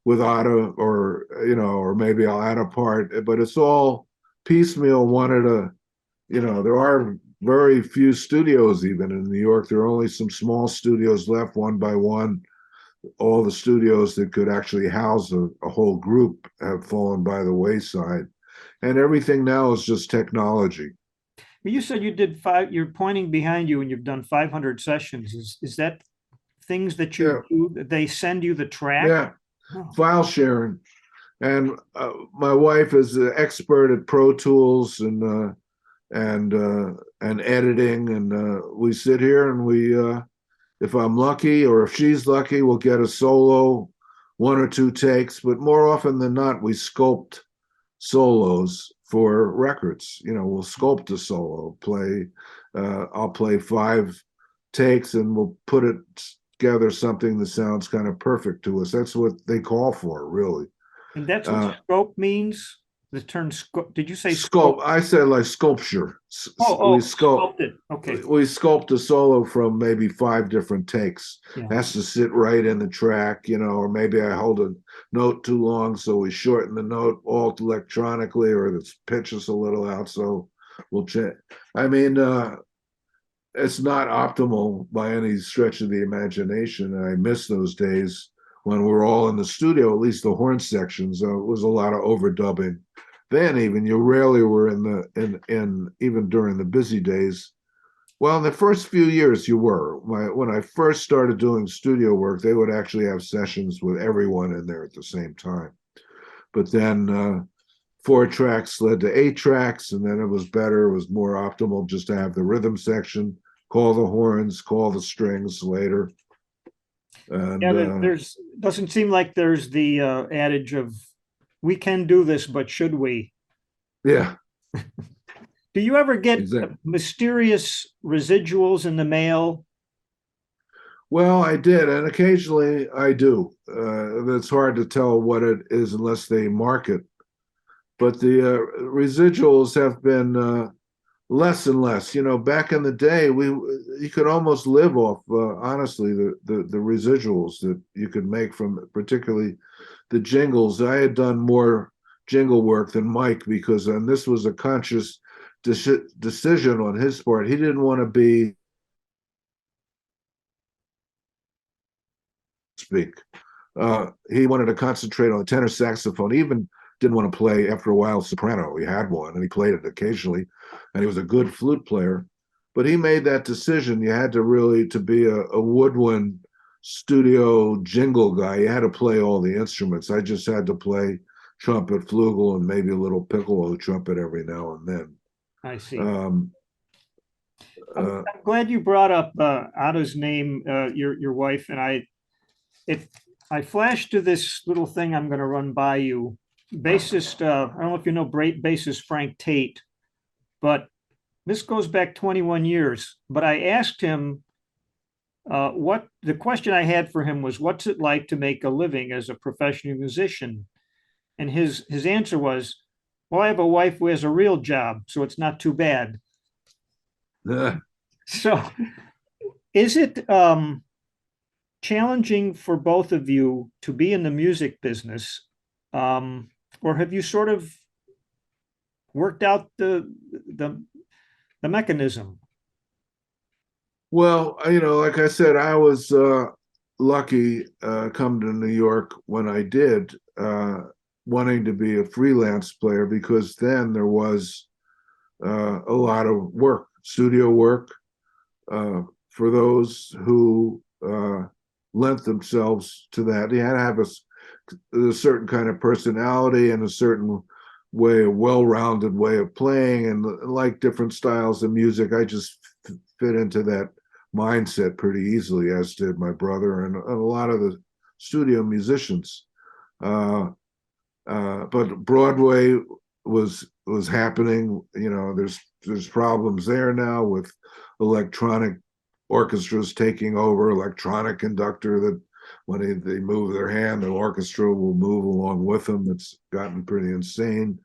with Otto, or maybe I'll add a part, but it's all piecemeal. There are very few studios even in New York. There are only some small studios left, one by one. All the studios that could actually house a whole group have fallen by the wayside. And everything now is just technology. You said you did you're pointing behind you and you've done 500 sessions. Is that things that you do? They send you the track? Yeah. File sharing. And my wife is an expert at Pro Tools and editing. And we sit here and we, if I'm lucky or if she's lucky, we'll get a solo, one or two takes. But more often than not, we sculpt solos for records. We'll sculpt a solo, I'll play 5 takes and we'll put it together something that sounds kind of perfect to us. That's what they call for, really. And that's what scope means? The term scope, did you say sculpt? I said like sculpture. We sculpted. Okay. We sculpt a solo from maybe 5 different takes. It has to sit right in the track, or maybe I hold a note too long, so we shorten the note all electronically, or the pitch is a little out, so we'll change. I mean, it's not optimal by any stretch of the imagination. And I miss those days when we're all in the studio, at least the horn sections. It was a lot of overdubbing. Then even you rarely were in even during the busy days. Well, in the first few years you were. When I first started doing studio work, they would actually have sessions with everyone in there at the same time. But then 4 tracks led to 8 tracks, and then it was better. It was more optimal just to have the rhythm section, call the horns, call the strings later. And, there's doesn't seem like there's the adage of we can do this, but should we? Yeah. Do you ever get mysterious residuals in the mail? Well, I did, and occasionally I do. It's hard to tell what it is unless they mark it. But the residuals have been less and less. Back in the day, you could almost live off, honestly, the residuals that you could make from particularly the jingles. I had done more jingle work than Mike and this was a conscious decision on his part. He didn't want to be he wanted to concentrate on the tenor saxophone. He even didn't want to play, after a while, soprano. He had one and he played it occasionally, and he was a good flute player. But he made that decision. You had to be a woodwind studio jingle guy. You had to play all the instruments. I just had to play trumpet, flugel, and maybe a little piccolo trumpet every now and then. I see. I'm glad you brought up Ada's name, your wife, and I flashed to this little thing I'm going to run by you. Bassist, I don't know if you know bassist Frank Tate, but this goes back 21 years. But I asked him what the question I had for him was, what's it like to make a living as a professional musician? And his answer was, well, I have a wife who has a real job, so it's not too bad. So is it challenging for both of you to be in the music business? Or have you sort of worked out the mechanism? Well, like I said, I was lucky come to New York when I did, wanting to be a freelance player because then there was a lot of work, studio work, for those who lent themselves to that. You had to have a certain kind of personality and a certain way, a well-rounded way of playing, and like different styles of music. I just fit into that mindset pretty easily, as did my brother and a lot of the studio musicians. But Broadway was happening. There's problems there now with electronic orchestras taking over, electronic conductor that when they move their hand, the orchestra will move along with them. It's gotten pretty insane.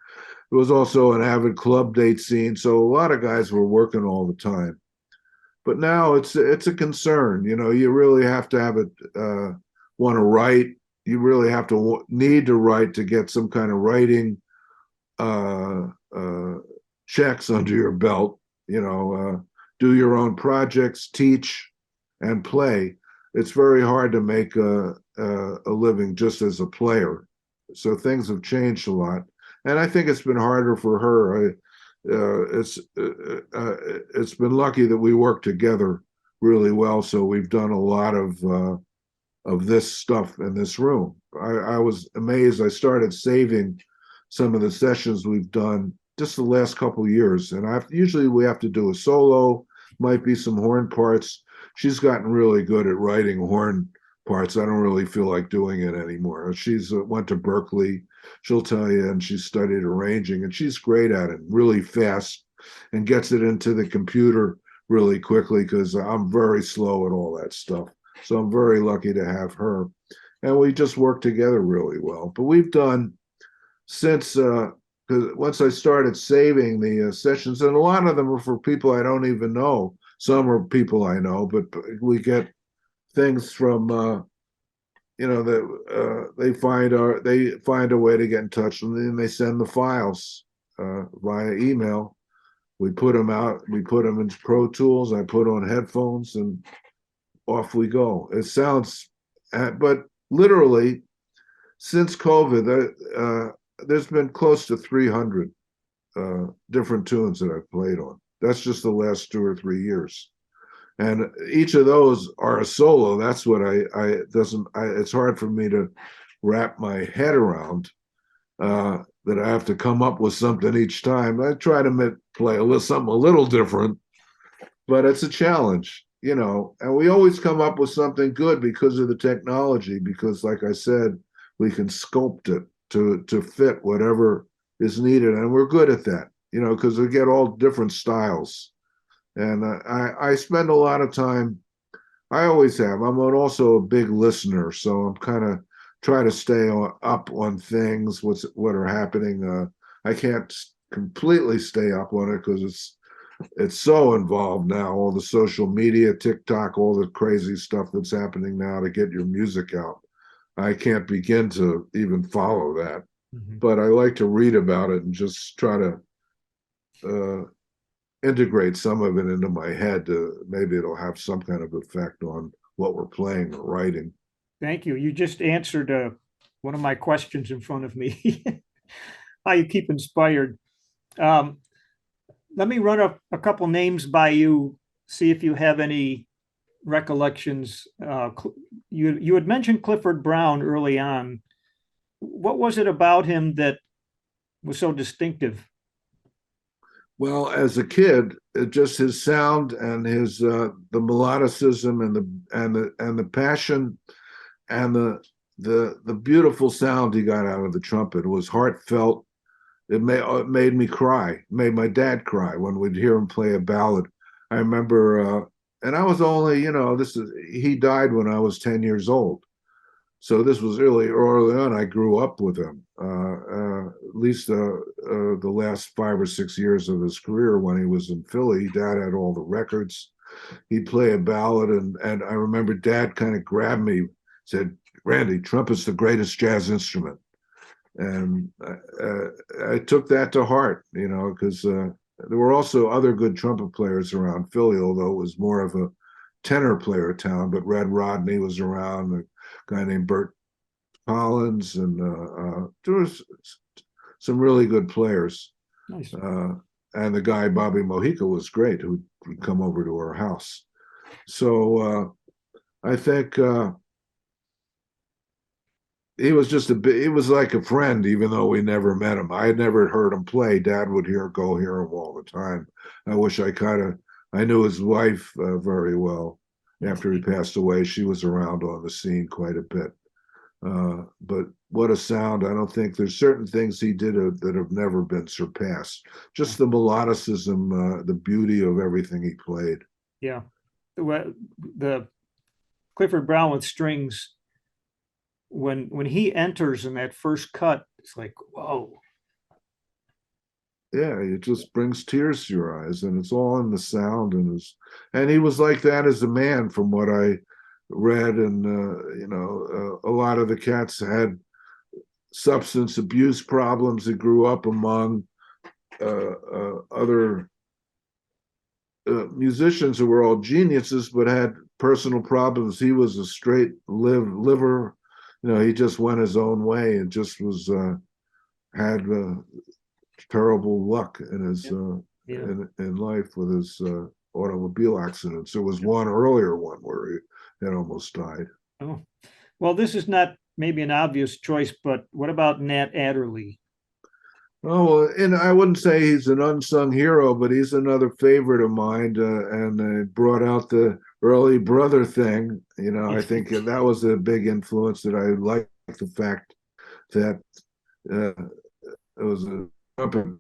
It was also an avid club date scene, so a lot of guys were working all the time. But now it's a concern. You really have to have it, want to write. You really have to need to write to get some kind of writing uh, checks under your belt. Do your own projects, teach, and play. It's very hard to make a living just as a player. So things have changed a lot, and I think it's been harder for her. It's been lucky that we work together really well. So we've done a lot of this stuff in this room. I was amazed. I started saving some of the sessions we've done just the last couple of years, and usually we have to do a solo, might be some horn parts. She's gotten really good at writing horn parts. I don't really feel like doing it anymore. She's went to Berkeley. She'll tell you, and she studied arranging, and she's great at it, really fast, and gets it into the computer really quickly because I'm very slow at all that stuff. So I'm very lucky to have her, and we just work together really well. But we've done since because once I started saving the sessions, and a lot of them are for people I don't even know. Some are people I know, but we get things from that they find a way to get in touch, and then they send the files via email. We put them out. We put them into Pro Tools. I put on headphones, and off we go. It sounds, but literally, since COVID, there's been close to 300 different tunes that I've played on. That's just the last 2 or 3 years, and each of those are a solo. That's what it's hard for me to wrap my head around, that I have to come up with something each time. I try to play something a little different, but it's a challenge, and we always come up with something good because of the technology, because like I said, we can sculpt it to fit whatever is needed, and we're good at that, because we get all different styles. And I spend a lot of time. I always have. I'm also a big listener, so I'm kind of try to stay up on things, what are happening. I can't completely stay up on it because it's so involved now. All the social media, TikTok, all the crazy stuff that's happening now to get your music out. I can't begin to even follow that, but I like to read about it and just try to integrate some of it into my head. Maybe it'll have some kind of effect on what we're playing or writing. Thank you. You just answered one of my questions in front of me. How you keep inspired. Let me run up a couple names by you, see if you have any recollections. You had mentioned Clifford Brown early on. What was it about him that was so distinctive? Well, as a kid, just his sound and his the melodicism and the passion and the beautiful sound he got out of the trumpet was heartfelt. It made me cry. It made my dad cry when we'd hear him play a ballad. I remember and I was only, he died when I was 10 years old. So this was early on. I grew up with him, at least the last 5 or 6 years of his career when he was in Philly. Dad had all the records. He'd play a ballad, and I remember Dad kind of grabbed me, said, "Randy, trumpet's the greatest jazz instrument." And I took that to heart, because there were also other good trumpet players around Philly, although it was more of a tenor player town. But Red Rodney was around, a guy named Bert Collins, and there was some really good players. Nice. And the guy Bobby Mojica was great, who would come over to our house. So I think he was just he was like a friend, even though we never met him. I had never heard him play. Dad would go hear him all the time. I wish I knew his wife very well. After he passed away, she was around on the scene quite a bit. But what a sound. I don't think there's certain things he did that have never been surpassed. Just the melodicism, the beauty of everything he played. Yeah. The Clifford Brown with strings, when he enters in that first cut, it's like, whoa. Yeah, it just brings tears to your eyes, and it's all in the sound. And he was like that as a man, from what I read. And a lot of the cats had substance abuse problems. He grew up among other musicians who were all geniuses, but had personal problems. He was a straight liver. He just went his own way and just had terrible luck in his in life with his automobile accidents. There was one earlier one where he had almost died. Oh, well, this is not maybe an obvious choice, but what about Nat Adderley? Oh, well, and I wouldn't say he's an unsung hero, but he's another favorite of mine, and brought out the early brother thing. I think that was a big influence. That I like the fact that it was a trumpet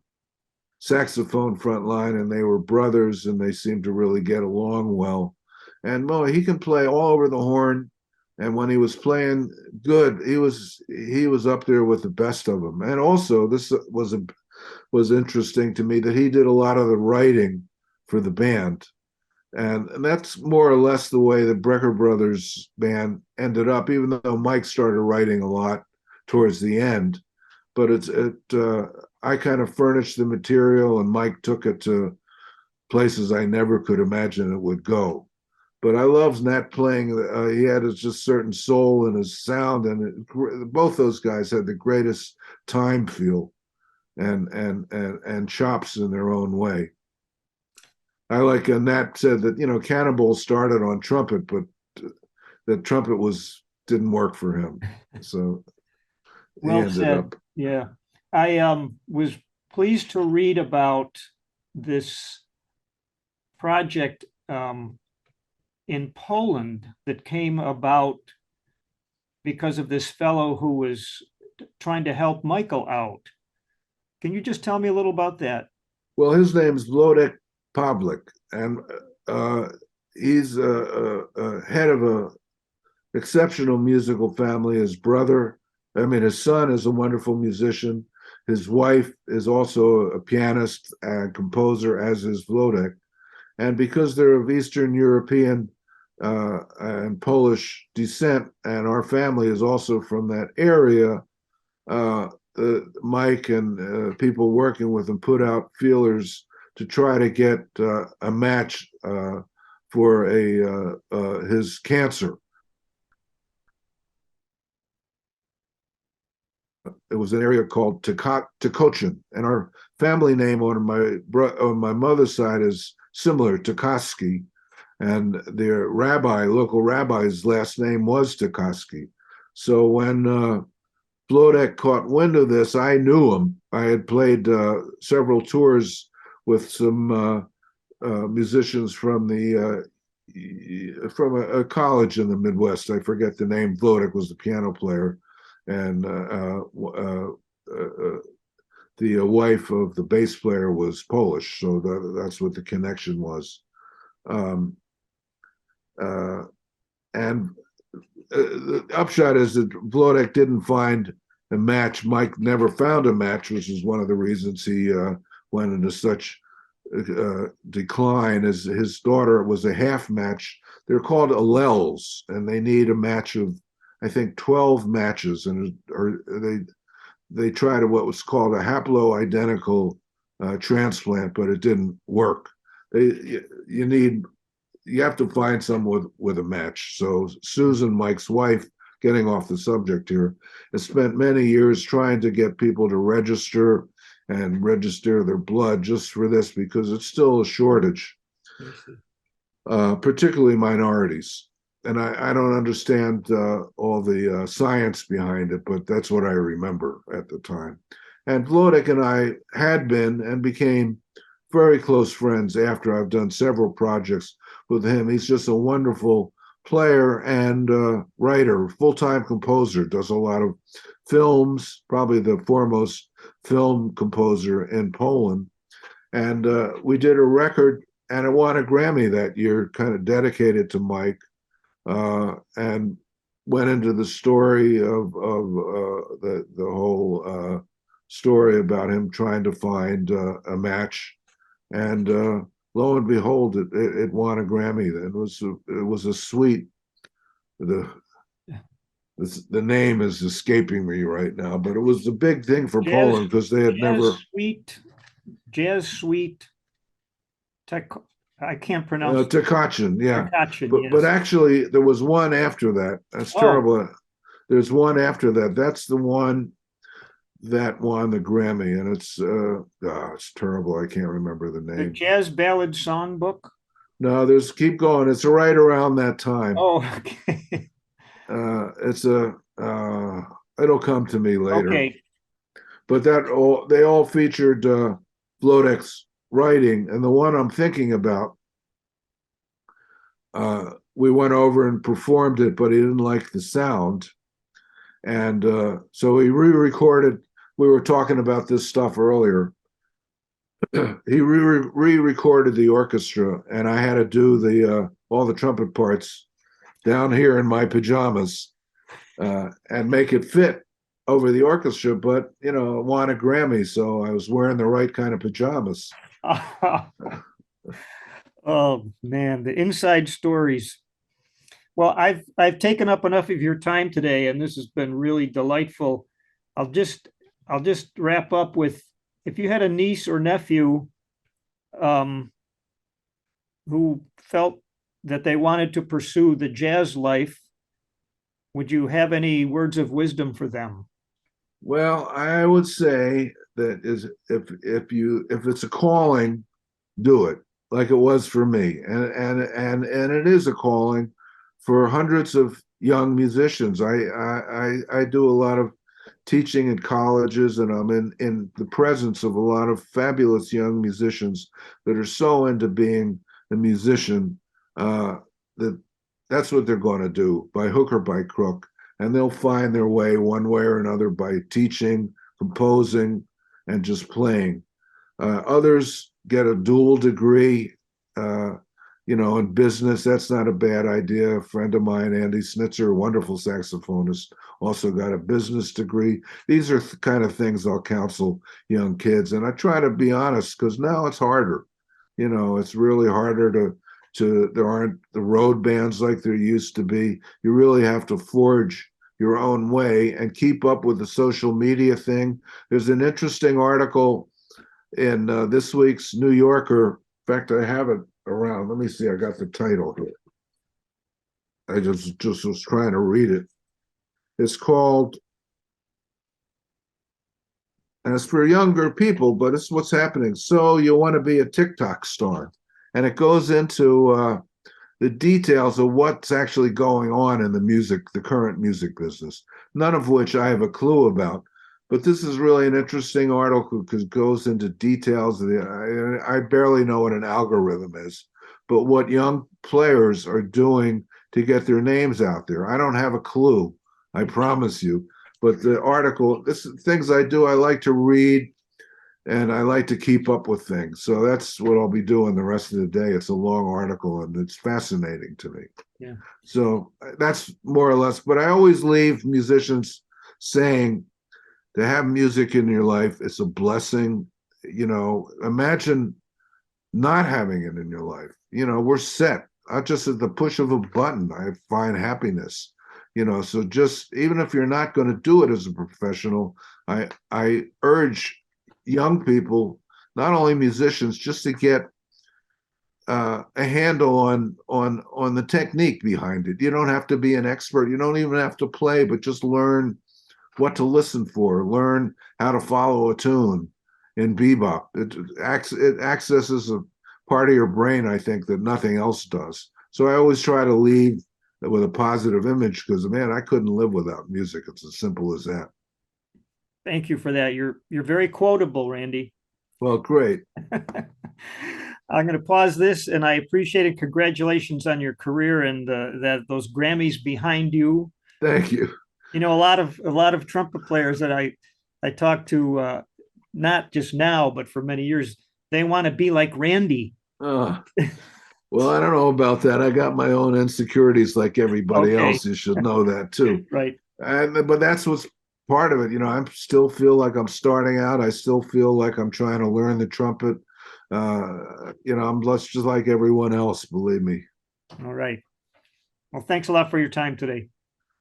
saxophone front line, and they were brothers, and they seemed to really get along well. And Mo, he can play all over the horn. And when he was playing good, he was up there with the best of them. And also, this was interesting to me that he did a lot of the writing for the band, and that's more or less the way the Brecker Brothers band ended up. Even though Mike started writing a lot towards the end, but I kind of furnished the material, and Mike took it to places I never could imagine it would go. But I love Nat playing. He had just certain soul in his sound, and both those guys had the greatest time feel and chops in their own way. I like Nat said that Cannonball started on trumpet, but the trumpet didn't work for him, so he Well ended said. up. Yeah. I was pleased to read about this project in Poland that came about because of this fellow who was trying to help Michael out. Can you just tell me a little about that? Well, his name's Wlodek Pawlik, and he's a head of a exceptional musical family. His his son is a wonderful musician. His wife is also a pianist and composer, as is Wlodek. And because they're of Eastern European and Polish descent, and our family is also from that area, Mike and people working with him put out feelers to try to get a match for his cancer. It was an area called Tokochin, and our family name on my mother's side is similar, Tokoski, and their local rabbi's last name was Tokoski. So when Wlodek caught wind of this, I knew him. I had played several tours with some musicians from a college in the Midwest. I forget the name. Wlodek was the piano player, and the wife of the bass player was Polish, so that's what the connection was. and the upshot is that Vlodek didn't find a match. Mike never found a match, which is one of the reasons he went into such decline. As his daughter was a half match. They're called allels, and they need a match of, I think, 12 matches, and or they tried what was called a haploidentical transplant, but it didn't work. You have to find someone with a match. So Susan, Mike's wife, getting off the subject here, has spent many years trying to get people to register their blood just for this, because it's still a shortage, particularly minorities. And I don't understand all the science behind it, but that's what I remember at the time. And Vlodek and I had been and became very close friends after I've done several projects with him. He's just a wonderful player and writer, full-time composer, does a lot of films, probably the foremost film composer in Poland. And we did a record, and it won a Grammy that year, kind of dedicated to Mike, and went into the story of the whole story about him trying to find a match. And lo and behold, it won a Grammy. It was a sweet. The name is escaping me right now, but it was a big thing for Poland because they had never jazz suite. I can't pronounce Takachin, yeah. Takachin, but yes. But actually, there was one after that. That's terrible. There's one after that. That's the one that won the Grammy, and it's terrible. I can't remember the name. The Jazz Ballad Songbook? No, keep going. It's right around that time. Oh, okay. It'll come to me later. Okay. But they all featured Vlodek's writing, and the one I'm thinking about, we went over and performed it, but he didn't like the sound. And so he re-recorded. We were talking about this stuff earlier. He re-recorded the orchestra, and I had to do all the trumpet parts down here in my pajamas and make it fit over the orchestra. But it won a Grammy, so I was wearing the right kind of pajamas. Oh man, the inside stories. Well, I've taken up enough of your time today, and this has been really delightful. I'll just wrap up with, if you had a niece or nephew who felt that they wanted to pursue the jazz life, would you have any words of wisdom for them? Well, I would say that if it's a calling, do it, like it was for me, and it is a calling for hundreds of young musicians. I do a lot of teaching in colleges, and I'm in the presence of a lot of fabulous young musicians that are so into being a musician that that's what they're going to do, by hook or by crook, and they'll find their way one way or another by teaching, composing, and just playing. Others get a dual degree, in business. That's not a bad idea. A friend of mine, Andy Snitzer, a wonderful saxophonist, also got a business degree. These are the kind of things I'll counsel young kids. And I try to be honest, because now it's harder. It's really harder there aren't the road bands like there used to be. You really have to forge your own way and keep up with the social media thing. There's an interesting article in this week's New Yorker. In fact, I have it around. Let me see. I got the title here. I just was trying to read it. It's called, and it's for younger people, but it's what's happening. So you want to be a TikTok star. And it goes into the details of what's actually going on in the current music business, none of which I have a clue about. But this is really an interesting article because it goes into details. I barely know what an algorithm is, but what young players are doing to get their names out there. I don't have a clue, I promise you. But the article, this is things I do. I like to read and I like to keep up with things. So that's what I'll be doing the rest of the day. It's a long article and it's fascinating to me. Yeah. So that's more or less, but I always leave musicians saying to have music in your life is a blessing. You know, imagine not having it in your life. You know, we're set. I just at the push of a button, I find happiness. You know, so just even if you're not going to do it as a professional, I urge young people, not only musicians, just to get a handle on the technique behind it. You don't have to be an expert. You don't even have to play, but just learn what to listen for. Learn how to follow a tune in bebop. It accesses a part of your brain, I think, that nothing else does. So I always try to leave with a positive image because, man, I couldn't live without music. It's as simple as that. Thank you for that. You're very quotable, Randy. Well, great. I'm going to pause this, and I appreciate it. Congratulations on your career and that those Grammys behind you. Thank you. You know, a lot of trumpet players that I talk to, not just now, but for many years, they want to be like Randy. Well, I don't know about that. I got my own insecurities like everybody Okay. else. You should know that too. Right. But that's what's part of it. You know, I still feel like I'm starting out. I still feel like I'm trying to learn the trumpet. You know, I'm just like everyone else, believe me. All right. Well, thanks a lot for your time today.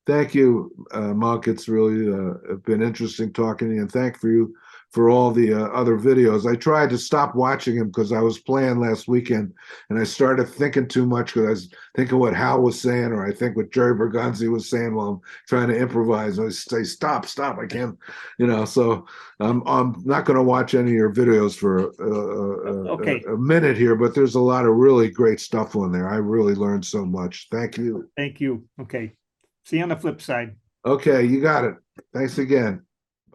Thank you, Monk. It's really been interesting talking to you, and thank for you for all the other videos. I tried to stop watching them because I was playing last weekend, and I started thinking too much because I was thinking what Hal was saying, or I think what Jerry Bergonzi was saying while I'm trying to improvise. I say, stop, I can't, you know. So I'm not going to watch any of your videos for Okay. a minute here, but there's a lot of really great stuff on there. I really learned so much. Thank you. Thank you. Okay. See you on the flip side. Okay, you got it. Thanks again.